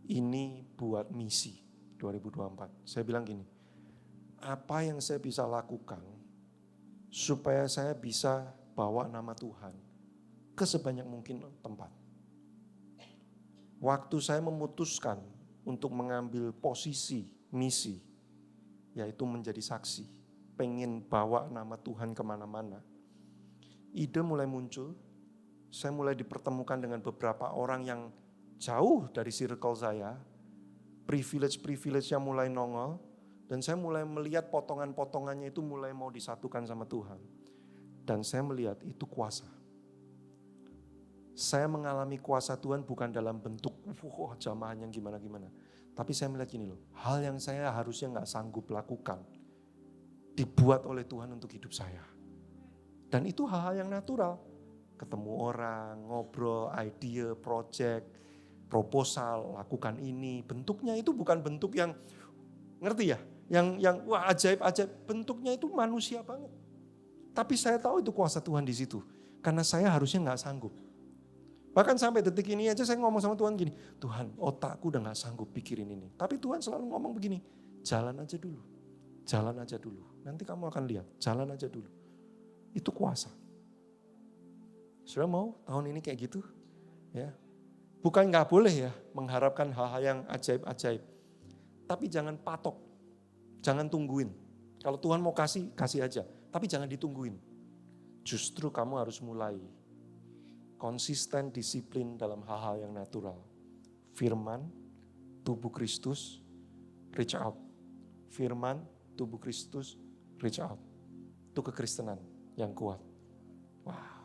Ini buat misi 2024. Saya bilang gini, apa yang saya bisa lakukan supaya saya bisa bawa nama Tuhan ke sebanyak mungkin tempat. Waktu saya memutuskan untuk mengambil posisi misi, yaitu menjadi saksi, pengen bawa nama Tuhan kemana-mana, ide mulai muncul, saya mulai dipertemukan dengan beberapa orang yang jauh dari circle saya, privilege-privilege yang mulai nongol, dan saya mulai melihat potongan-potongannya itu mulai mau disatukan sama Tuhan. Dan saya melihat itu kuasa. Saya mengalami kuasa Tuhan bukan dalam bentuk jamahan yang gimana-gimana. Tapi saya melihat gini loh, hal yang saya harusnya gak sanggup lakukan, dibuat oleh Tuhan untuk hidup saya. Dan itu hal-hal yang natural. Ketemu orang, ngobrol, ide, project, proposal, lakukan ini. Bentuknya itu bukan bentuk yang, ngerti ya? Yang ajaib-ajaib, bentuknya itu manusia banget. Tapi saya tahu itu kuasa Tuhan di situ. Karena saya harusnya gak sanggup. Bahkan sampai detik ini aja saya ngomong sama Tuhan gini, Tuhan otakku udah gak sanggup pikirin ini. Tapi Tuhan selalu ngomong begini, jalan aja dulu. Jalan aja dulu. Nanti kamu akan lihat, jalan aja dulu. Itu kuasa. Sudah mau tahun ini kayak gitu? Ya. Bukan gak boleh ya mengharapkan hal-hal yang ajaib-ajaib. Tapi jangan patok, jangan tungguin. Kalau Tuhan mau kasih, kasih aja. Tapi jangan ditungguin. Justru kamu harus mulai konsisten disiplin dalam hal-hal yang natural. Firman, tubuh Kristus, reach out. Firman, tubuh Kristus, reach out. Itu kekristenan yang kuat. Wow.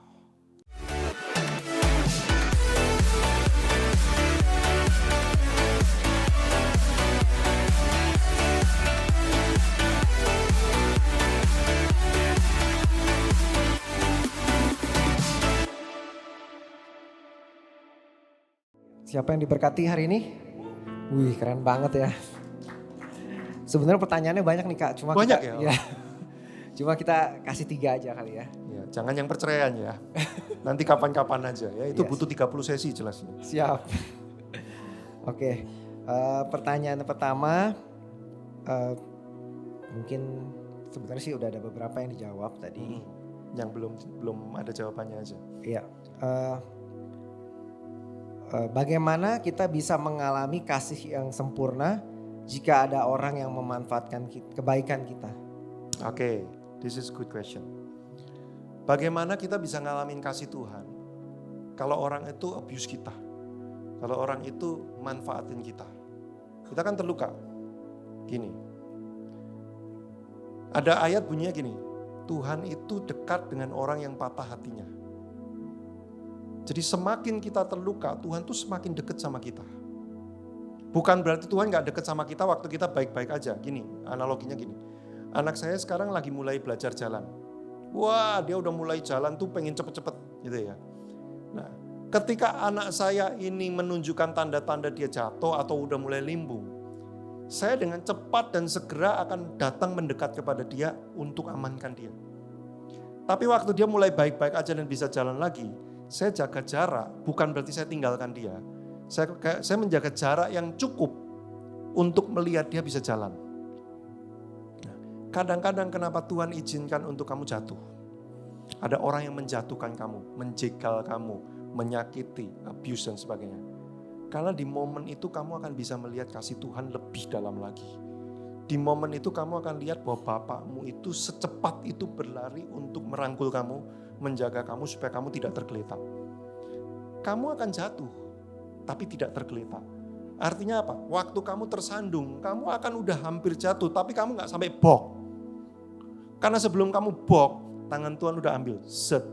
Siapa yang diberkati hari ini? Wih, keren banget ya. Sebenarnya pertanyaannya banyak nih Kak. Cuma banyak kita, ya? Cuma kita kasih 3 aja kali ya. Ya, jangan yang perceraian ya. Nanti kapan-kapan aja ya. Itu butuh 30 sesi jelasnya. Siap. Oke, pertanyaan pertama, mungkin sebenarnya sih udah ada beberapa yang dijawab tadi. Yang belum ada jawabannya aja. Iya. Bagaimana kita bisa mengalami kasih yang sempurna jika ada orang yang memanfaatkan kebaikan kita? Oke, this is good question. Bagaimana kita bisa ngalamin kasih Tuhan kalau orang itu abuse kita? Kalau orang itu manfaatin kita? Kita kan terluka. Gini, ada ayat bunyinya gini, Tuhan itu dekat dengan orang yang patah hatinya. Jadi semakin kita terluka, Tuhan tuh semakin dekat sama kita. Bukan berarti Tuhan gak dekat sama kita waktu kita baik-baik aja. Gini, analoginya gini. Anak saya sekarang lagi mulai belajar jalan. Wah, dia udah mulai jalan tuh pengen cepet-cepet gitu ya. Nah, Ketika anak saya ini menunjukkan tanda-tanda dia jatuh atau udah mulai limbung, saya dengan cepat dan segera akan datang mendekat kepada dia untuk amankan dia. Tapi waktu dia mulai baik-baik aja dan bisa jalan lagi, saya jaga jarak, bukan berarti saya tinggalkan dia. Saya menjaga jarak yang cukup untuk melihat dia bisa jalan. Nah, kadang-kadang kenapa Tuhan izinkan untuk kamu jatuh? Ada orang yang menjatuhkan kamu, menjegal kamu, menyakiti, abuse dan sebagainya. Karena di momen itu kamu akan bisa melihat kasih Tuhan lebih dalam lagi. Di momen itu kamu akan lihat bahwa Bapakmu itu secepat itu berlari untuk merangkul kamu, menjaga kamu supaya kamu tidak tergeletak. Kamu akan jatuh, tapi tidak tergeletak. Artinya apa? Waktu kamu tersandung, kamu akan udah hampir jatuh, tapi kamu gak sampai bok. Karena sebelum kamu bok, tangan Tuhan udah ambil.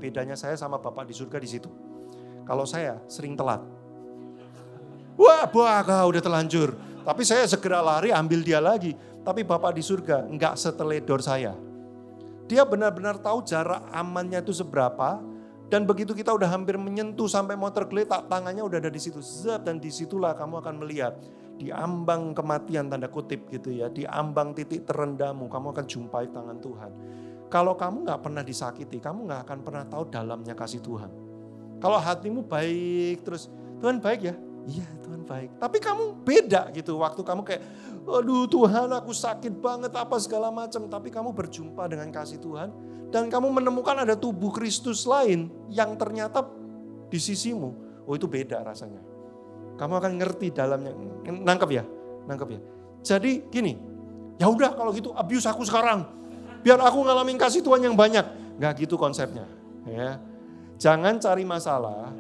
Bedanya saya sama Bapak di surga di situ. Kalau saya sering telat. Wah, udah terlanjur. Tapi saya segera lari ambil dia lagi. Tapi Bapak di surga enggak seteledor saya. Dia benar-benar tahu jarak amannya itu seberapa. Dan begitu kita udah hampir menyentuh sampai mau tergeletak, tangannya udah ada di situ. Dan disitulah kamu akan melihat. Di ambang kematian tanda kutip gitu ya. Di ambang titik terendahmu kamu akan jumpai tangan Tuhan. Kalau kamu gak pernah disakiti, kamu gak akan pernah tahu dalamnya kasih Tuhan. Kalau hatimu baik terus, Tuhan baik ya? Iya Tuhan baik. Tapi kamu beda gitu waktu kamu kayak, aduh Tuhan aku sakit banget apa segala macam. Tapi kamu berjumpa dengan kasih Tuhan dan kamu menemukan ada tubuh Kristus lain yang ternyata di sisimu. Oh itu beda rasanya. Kamu akan ngerti dalamnya. Nangkep ya? Jadi gini, ya udah kalau gitu abuse aku sekarang. Biar aku ngalamin kasih Tuhan yang banyak. Gak gitu konsepnya. Ya. Jangan cari masalah,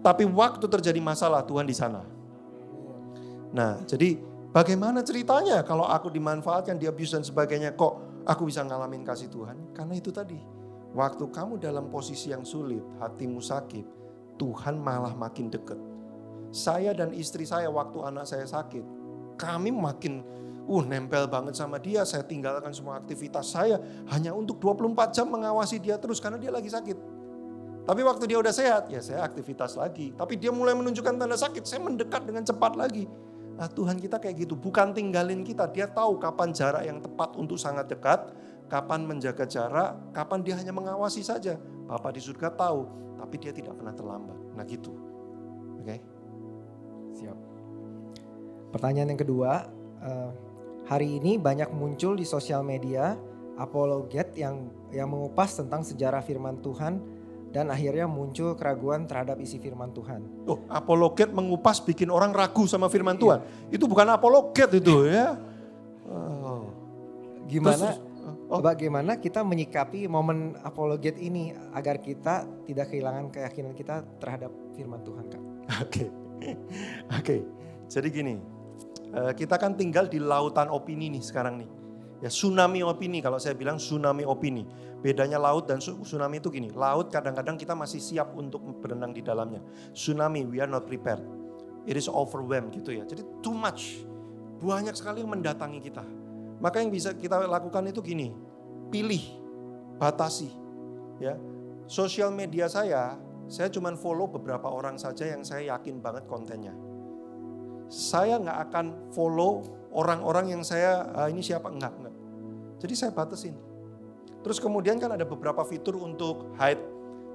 tapi waktu terjadi masalah Tuhan di sana. Nah, jadi bagaimana ceritanya kalau aku dimanfaatkan, di-abuse dan sebagainya, kok aku bisa ngalamin kasih Tuhan? Karena itu tadi, waktu kamu dalam posisi yang sulit, hatimu sakit, Tuhan malah makin dekat. Saya dan istri saya waktu anak saya sakit, kami makin nempel banget sama dia. Saya tinggalkan semua aktivitas saya hanya untuk 24 jam mengawasi dia terus karena dia lagi sakit. Tapi waktu dia udah sehat, ya saya aktivitas lagi. Tapi dia mulai menunjukkan tanda sakit, saya mendekat dengan cepat lagi. Nah, Tuhan kita kayak gitu, bukan tinggalin kita. Dia tahu kapan jarak yang tepat untuk sangat dekat, kapan menjaga jarak, kapan dia hanya mengawasi saja. Bapa di surga tahu, tapi dia tidak pernah terlambat. Nah gitu. Oke? Siap. Pertanyaan yang kedua, hari ini banyak muncul di sosial media apologet yang mengupas tentang sejarah firman Tuhan dan akhirnya muncul keraguan terhadap isi firman Tuhan. Oh, apologet mengupas bikin orang ragu sama firman Tuhan. Itu bukan apologet itu ya. Oh. Bagaimana kita menyikapi momen apologet ini agar kita tidak kehilangan keyakinan kita terhadap firman Tuhan, Kak? Oke. Jadi gini, kita kan tinggal di lautan opini nih sekarang nih. Ya tsunami opini, kalau saya bilang tsunami opini. Bedanya laut dan tsunami itu gini. Laut kadang-kadang kita masih siap untuk berenang di dalamnya. Tsunami we are not prepared. It is overwhelmed gitu ya. Jadi too much. Banyak sekali yang mendatangi kita. Maka yang bisa kita lakukan itu gini. Pilih, batasi. Ya. Sosial media saya cuma follow beberapa orang saja yang saya yakin banget kontennya. Saya nggak akan follow orang-orang yang saya ini siapa enggak. Jadi saya batasin. Terus kemudian kan ada beberapa fitur untuk hide.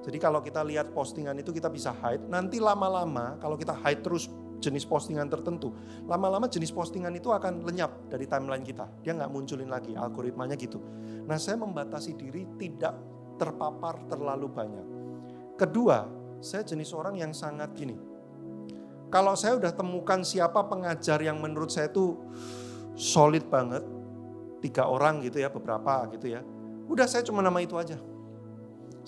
Jadi kalau kita lihat postingan itu kita bisa hide. Nanti lama-lama kalau kita hide terus jenis postingan tertentu, lama-lama jenis postingan itu akan lenyap dari timeline kita. Dia nggak munculin lagi, algoritmanya gitu. Nah saya membatasi diri tidak terpapar terlalu banyak. Kedua, saya jenis orang yang sangat gini. Kalau saya udah temukan siapa pengajar yang menurut saya itu solid banget, 3 orang gitu ya, beberapa gitu ya. Udah saya cuma nama itu aja.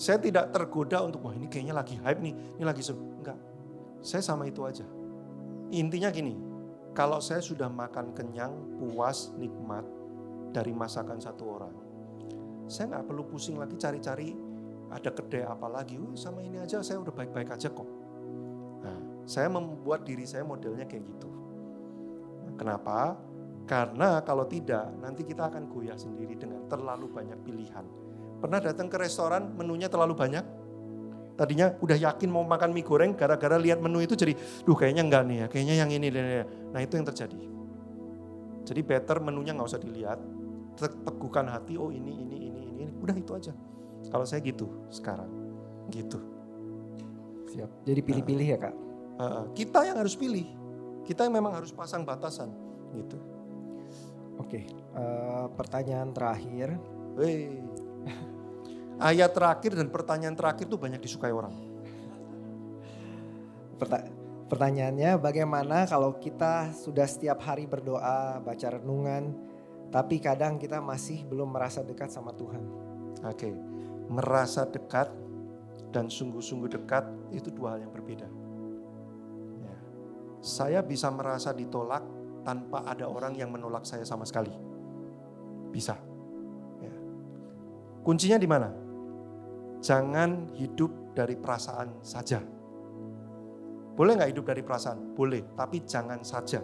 Saya tidak tergoda untuk, wah ini kayaknya lagi hype nih, ini lagi seru. Enggak, saya sama itu aja. Intinya gini, kalau saya sudah makan kenyang, puas, nikmat dari masakan satu orang, saya gak perlu pusing lagi cari-cari ada kedai apa lagi. Sama ini aja saya udah baik-baik aja kok. Nah, saya membuat diri saya modelnya kayak gitu. Nah, kenapa? Karena kalau tidak, nanti kita akan goyah sendiri dengan terlalu banyak pilihan. Pernah datang ke restoran, menunya terlalu banyak? Tadinya udah yakin mau makan mie goreng, gara-gara lihat menu itu jadi, kayaknya enggak nih ya, kayaknya yang ini. Nah itu yang terjadi. Jadi better menunya nggak usah dilihat, teguhkan hati, oh ini, udah itu aja. Kalau saya gitu sekarang, gitu. Siap. Jadi pilih-pilih ya Kak? Kita yang harus pilih, kita yang memang harus pasang batasan, gitu. Oke, pertanyaan terakhir. Ayat terakhir dan pertanyaan terakhir tuh banyak disukai orang. Pertanyaannya, bagaimana kalau kita sudah setiap hari berdoa, baca renungan, tapi kadang kita masih belum merasa dekat sama Tuhan? Oke, merasa dekat dan sungguh-sungguh dekat itu dua hal yang berbeda. Ya. Saya bisa merasa ditolak tanpa ada orang yang menolak saya sama sekali. Bisa. Ya. Kuncinya di mana? Jangan hidup dari perasaan saja. Boleh gak hidup dari perasaan? Boleh, tapi jangan saja.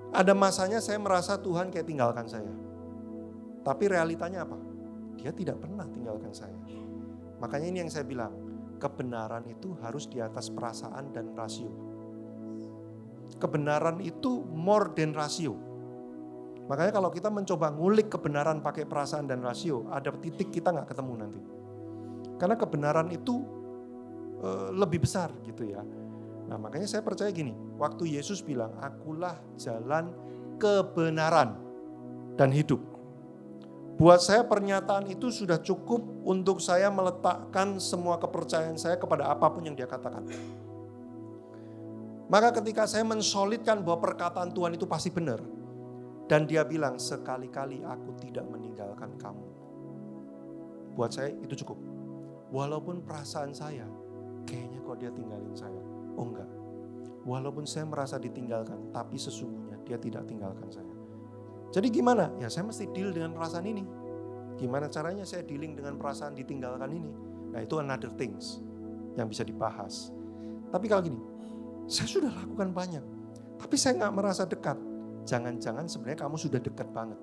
Ada masanya saya merasa Tuhan kayak tinggalkan saya. Tapi realitanya apa? Dia tidak pernah tinggalkan saya. Makanya ini yang saya bilang, kebenaran itu harus di atas perasaan dan rasio. Kebenaran itu more than rasio. Makanya kalau kita mencoba ngulik kebenaran pakai perasaan dan rasio, ada titik kita gak ketemu nanti. Karena kebenaran itu lebih besar gitu ya. Nah makanya saya percaya gini, waktu Yesus bilang, akulah jalan kebenaran dan hidup. Buat saya pernyataan itu sudah cukup untuk saya meletakkan semua kepercayaan saya kepada apapun yang dia katakan. Maka ketika saya mensolidkan bahwa perkataan Tuhan itu pasti benar, dan dia bilang, sekali-kali aku tidak meninggalkan kamu. Buat saya itu cukup. Walaupun perasaan saya, kayaknya kok dia tinggalin saya. Oh enggak. Walaupun saya merasa ditinggalkan, tapi sesungguhnya dia tidak tinggalkan saya. Jadi gimana? Ya saya mesti deal dengan perasaan ini. Gimana caranya saya dealing dengan perasaan ditinggalkan ini? Nah itu another things yang bisa dibahas. Tapi kalau gini, saya sudah lakukan banyak, tapi saya gak merasa dekat. Jangan-jangan sebenarnya kamu sudah dekat banget.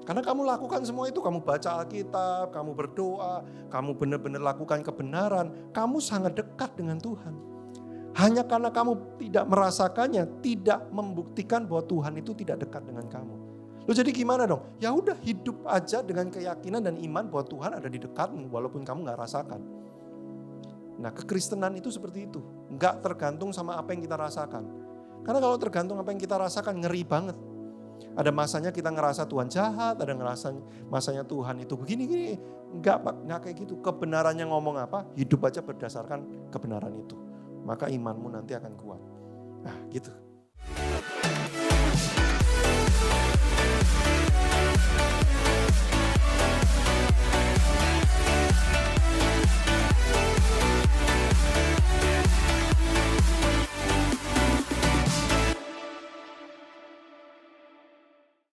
Karena kamu lakukan semua itu, kamu baca Alkitab, kamu berdoa, kamu benar-benar lakukan kebenaran, kamu sangat dekat dengan Tuhan. Hanya karena kamu tidak merasakannya, tidak membuktikan bahwa Tuhan itu tidak dekat dengan kamu. Loh jadi gimana dong? Ya udah hidup aja dengan keyakinan dan iman bahwa Tuhan ada di dekatmu walaupun kamu gak rasakan. Nah kekristenan itu seperti itu. Gak tergantung sama apa yang kita rasakan. Karena kalau tergantung apa yang kita rasakan ngeri banget. Ada masanya kita ngerasa Tuhan jahat, ada masanya Tuhan itu begini-gini. Enggak kayak gitu. Kebenarannya ngomong apa, hidup aja berdasarkan kebenaran itu. Maka imanmu nanti akan kuat. Nah gitu.